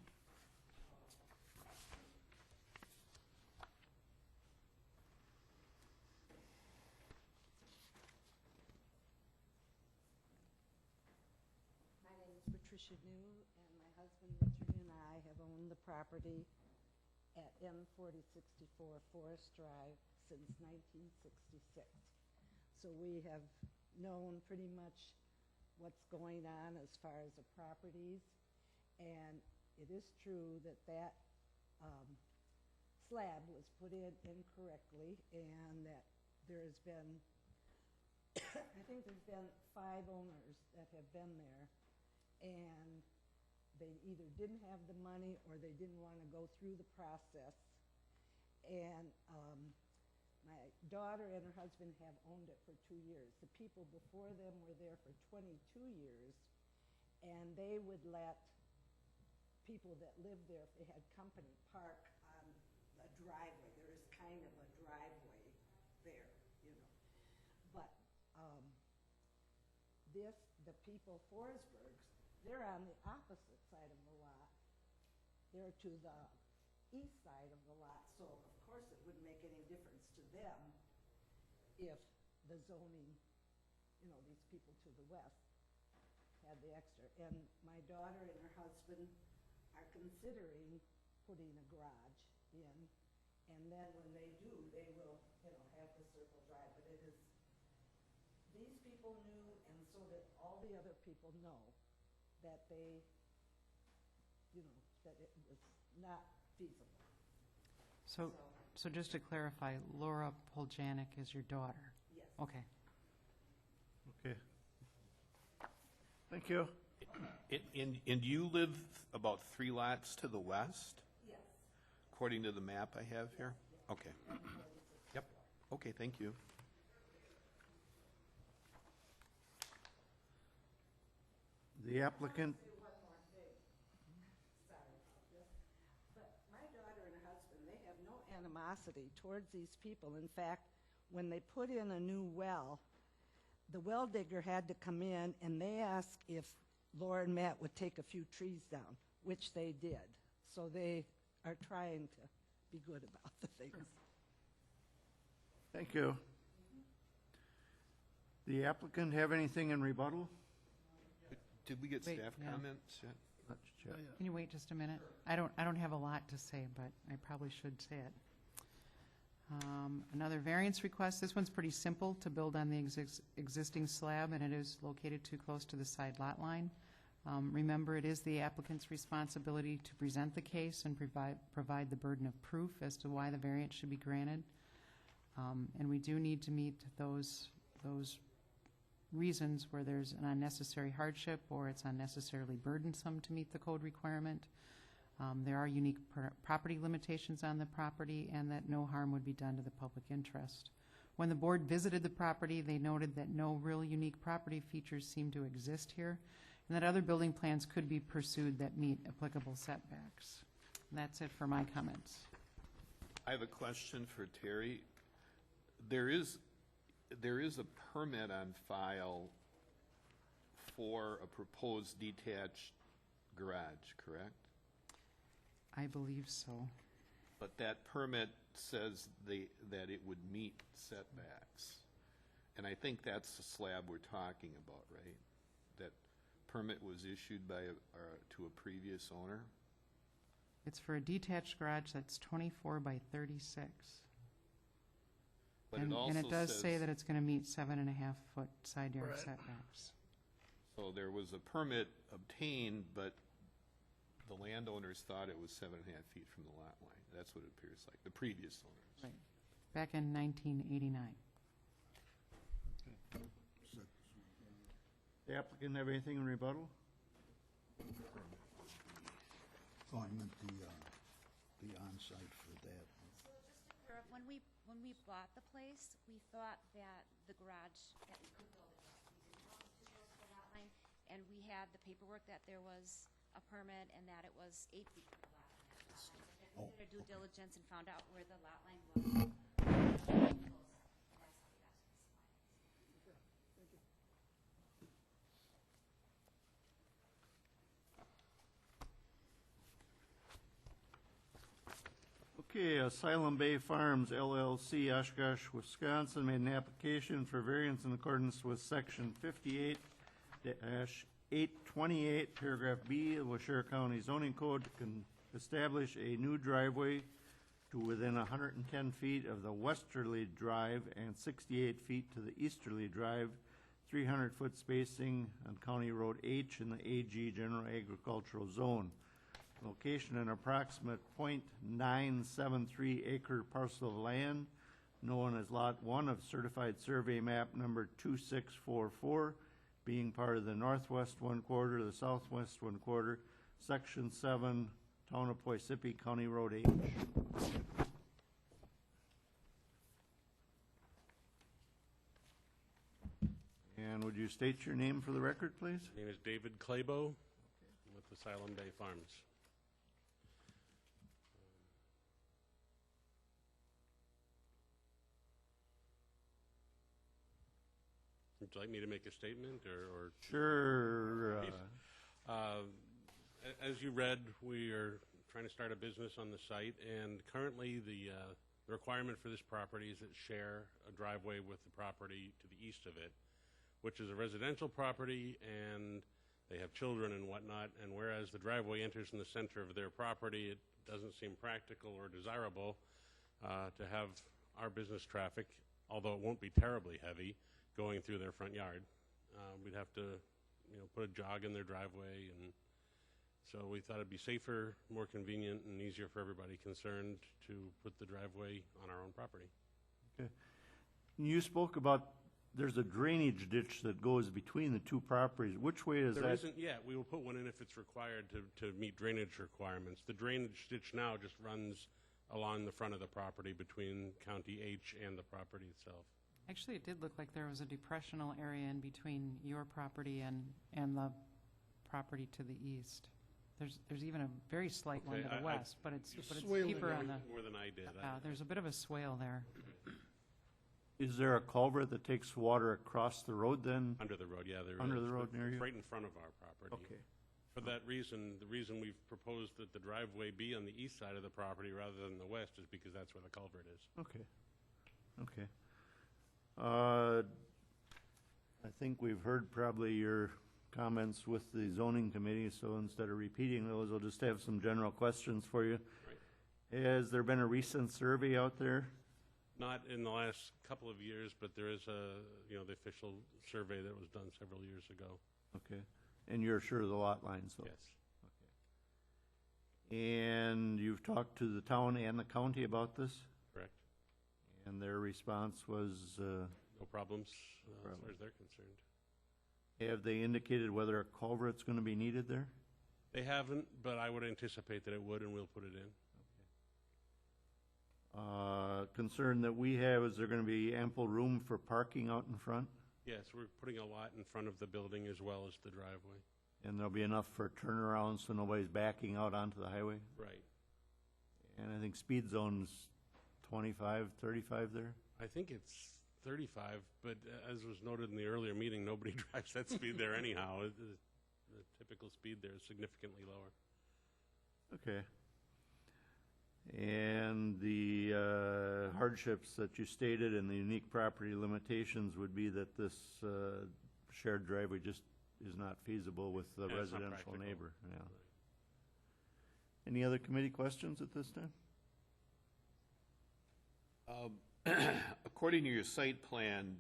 My name is Patricia New, and my husband Richard and I have I've owned the property at M4064 Forest Drive since 1966. So we have known pretty much what's going on as far as the properties. And it is true that that slab was put in incorrectly, and that there has been, I think there's been 5 owners that have been there, and they either didn't have the money or they didn't want to go through the process. And my daughter and her husband have owned it for 2 years. The people before them were there for 22 years, and they would let people that lived there, if they had company, park on a driveway. There is kind of a driveway there, you know. But the people, Forsbergs, they're on the opposite side of the lot. They're to the east side of the lot, so of course it wouldn't make any difference to them if the zoning, you know, these people to the west had the extra. And my daughter and her husband are considering putting a garage in, and then when they do, they will, you know, have the circle drive. But it is, these people knew, and so that all the other people know, that they, you know, that it was not feasible. So just to clarify, Laura Poljanik is your daughter? Yes. Okay. Okay. Thank you. And you live about 3 lots to the west, Yes. according to the map I have here? Okay. Yep. Okay, thank you. The applicant, Say one more thing. Sorry about this. But my daughter and her husband, they have no animosity towards these people. In fact, when they put in a new well, the well digger had to come in and they asked if Laura and Matt would take a few trees down, which they did. So they are trying to be good about the things. thank you. The applicant have anything in rebuttal? Did we get Wait, staff no. comments yet? Let's check. Can you wait just a minute? I don't have a lot to say, but I probably should say it. Another variance request. This one's pretty simple, to build on the existing slab, and it is located too close to the side lot line. Remember, it is the applicant's responsibility to present the case and provide the burden of proof as to why the variance should be granted. And we do need to meet those reasons where there's an unnecessary hardship or it's unnecessarily burdensome to meet the code requirement. There are unique property limitations on the property, and that no harm would be done to the public interest. When the board visited the property, they noted that no real unique property features seem to exist here, and that other building plans could be pursued that meet applicable setbacks. And that's it for my comments. I have a question for Terry. There is a permit on file for a proposed detached garage, correct? I believe so. But that permit says that it would meet setbacks. And I think that's the slab we're talking about, right? That permit was issued by to a previous owner? It's for a detached garage that's 24 by 36. But And it also and it does say says- that it's going to meet 7.5-foot side yard Right. setbacks. So there was a permit obtained, but the landowners thought it was 7.5 feet from the lot line. That's what it appears like, the previous owners. Right. Back in 1989. The applicant have anything in rebuttal? Oh, I meant the on-site for that. So just to clear up, when we bought the place, we thought that the garage, that we could build it. We didn't want it too close to the lot line, and we had the paperwork that there was a permit and that it was 8 feet from the lot line. We did our due diligence and found out where the lot line was. And that's how we got to this line. Okay, Asylum Bay Farms LLC, Oshkosh, Wisconsin, made an application for variance in accordance with section 58-828, paragraph B of Washare County zoning code to establish a new driveway to within 110 feet of the westerly drive and 68 feet to the easterly drive, 300-foot spacing on County Road H in the AG General Agricultural Zone. Location an approximate .973 acre parcel of land known as Lot 1 of Certified Survey Map number 2644, being part of the northwest one quarter, the southwest one quarter, Section 7, Town of Poisippi, County Road H. And would you state your name for the record, please? My name is David Claybo with Asylum Bay Farms. Would you like me to make a statement or? Sure. As you read, we are trying to start a business on the site, and currently the requirement for this property is it share a driveway with the property to the east of it, which is a residential property, and they have children and whatnot, and whereas the driveway enters in the center of their property, it doesn't seem practical or desirable to have our business traffic, although it won't be terribly heavy, going through their front yard. We'd have to, put a jog in their driveway, and so we thought it'd be safer, more convenient, and easier for everybody concerned to put the driveway on our own property. Okay. You spoke about there's a drainage ditch that goes between the two properties. Which way is that? There isn't yet. We will put one in if it's required to meet drainage requirements. The drainage ditch now just runs along the front of the property between County H and the property itself. Actually, it did look like there was a depressional area in between your property and the property to the east. There's even a very slight one to the west, but it's deeper on the. More than I did. There's a bit of a swale there. Is there a culvert that takes water across the road then? Under the road, yeah. There Under is. the road near you? It's right in front of our property. Okay. For that reason, the reason we've proposed that the driveway be on the east side of the property rather than the west is because that's where the culvert is. Okay. Okay. I think we've heard probably your comments with the zoning committee, so instead of repeating those, I'll just have some general questions for you. Right. Has there been a recent survey out there? Not in the last couple of years, but there is the official survey that was done several years ago. Okay. And you're sure of the lot lines, though? Yes. Okay. And you've talked to the town and the county about this? Correct. And their response was? No problems as far as they're concerned. Have they indicated whether a culvert's going to be needed there? They haven't, but I would anticipate that it would, and we'll put it in. Concern that we have, is there going to be ample room for parking out in front? Yes, we're putting a lot in front of the building as well as the driveway. And there'll be enough for turnaround so nobody's backing out onto the highway? Right. And I think speed zone's 25, 35 there? I think it's 35, but as was noted in the earlier meeting, nobody drives that speed there anyhow. The typical speed there is significantly lower. Okay. And the hardships that you stated and the unique property limitations would be that this shared driveway just is not feasible with the Yeah, it's not residential practical. neighbor. Yeah. Any other committee questions at this time? According to your site plan,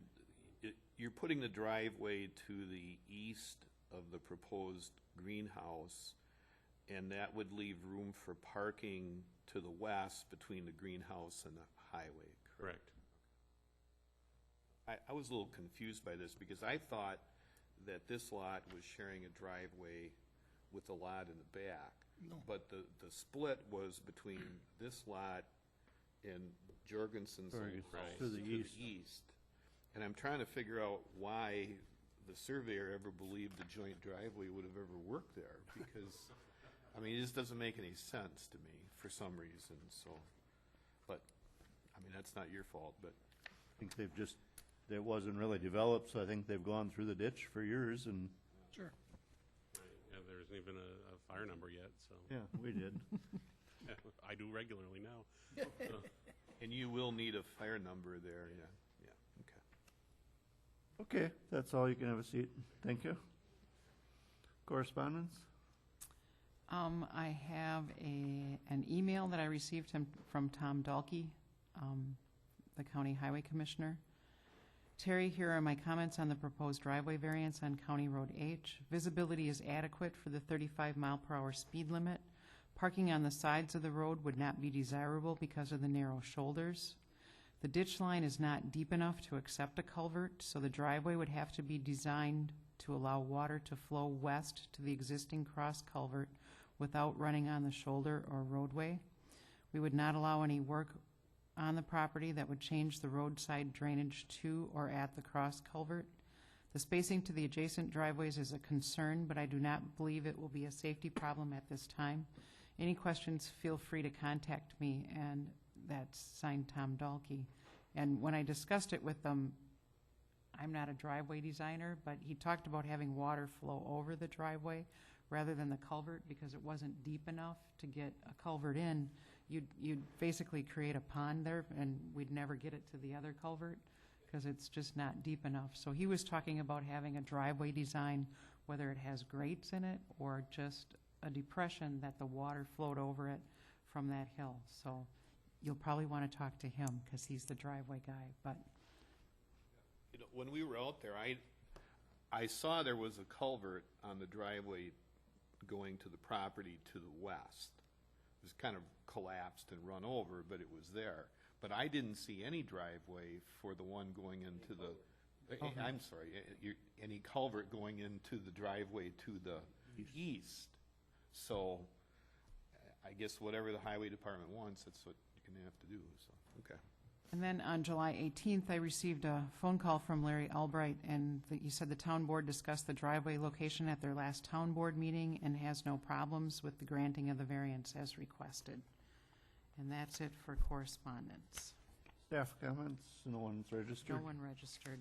you're putting the driveway to the east of the proposed greenhouse, and that would leave room for parking to the west between the greenhouse and the highway, correct? I was a little confused by this because I thought that this lot was sharing a driveway with the lot in the back. No. But the split was between this lot and Jorgensen's old house To the east. And I'm trying to figure out why the surveyor ever believed the joint driveway would have ever worked there, because, I mean, it just doesn't make any sense to me for some reason, so. But, I mean, that's not your fault, but. I think they've just, it wasn't really developed, so I think they've gone through the ditch for years and. Sure. Yeah, there isn't even a fire number yet, so. Yeah, we did. Yeah, I do regularly now. So. And you will need a fire number there, yeah, okay. Okay, that's all. You can have a seat. Thank you. Correspondence? I have an email that I received from Tom Dalkey, the County Highway Commissioner. Terry, here are my comments on the proposed driveway variance on County Road H. Visibility is adequate for the 35-mile-per-hour speed limit. Parking on the sides of the road would not be desirable because of the narrow shoulders. The ditch line is not deep enough to accept a culvert, so the driveway would have to be designed to allow water to flow west to the existing cross culvert without running on the shoulder or roadway. We would not allow any work on the property that would change the roadside drainage to or at the cross culvert. The spacing to the adjacent driveways is a concern, but I do not believe it will be a safety problem at this time. Any questions, feel free to contact me, and that's signed Tom Dalkey. And when I discussed it with them, I'm not a driveway designer, but he talked about having water flow over the driveway rather than the culvert because it wasn't deep enough to get a culvert in. You'd basically create a pond there, and we'd never get it to the other culvert because it's just not deep enough. So he was talking about having a driveway design, whether it has grates in it or just a depression that the water flowed over it from that hill. So you'll probably want to talk to him because he's the driveway guy. But You know, when we were out there, I saw there was a culvert on the driveway going to the property to the west. It was kind of collapsed and run over, but it was there. But I didn't see any driveway for the one going into the, I'm sorry, any culvert going into the driveway to the east. So I guess whatever the highway department wants, that's what you're going to have to do, so, okay. And then on July 18th, I received a phone call from Larry Albright, and he said the town board discussed the driveway location at their last town board meeting and has no problems with the granting of the variance as requested. And that's it for correspondence. Staff comments? No one's registered? No one registered.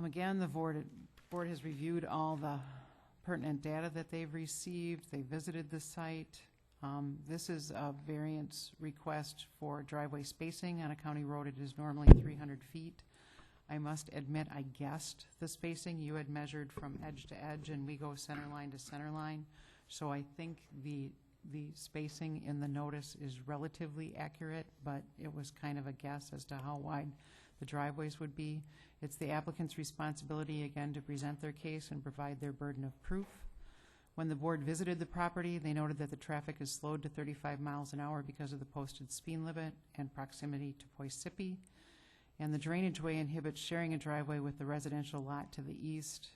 Again, the board has reviewed all the pertinent data that they've received. They visited the site. This is a variance request for driveway spacing. On a county road, it is normally 300 feet. I must admit, I guessed the spacing. You had measured from edge to edge, and we go center line to center line. So I think the spacing in the notice is relatively accurate, but it was kind of a guess as to how wide the driveways would be. It's the applicant's responsibility, again, to present their case and provide their burden of proof. When the board visited the property, they noted that the traffic is slowed to 35 miles an hour because of the posted speed limit and proximity to Poisippi. And the drainage way inhibits sharing a driveway with the residential lot to the east,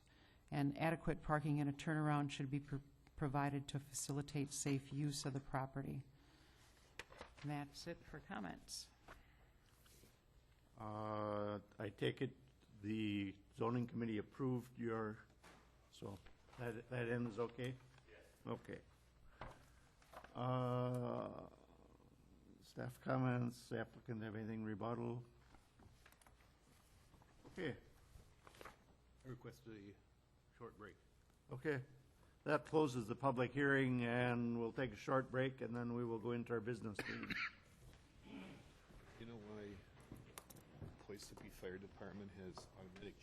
and adequate parking and a turnaround should be provided to facilitate safe use of the property. And that's it for comments. I take it the zoning committee approved your, so that end is okay? Yes. Okay. Staff comments, applicant have anything rebuttal? Okay. I request a short break. Okay. That closes the public hearing, and we'll take a short break, and then we will go into our business meeting. You know why Poisippi Fire Department has automatic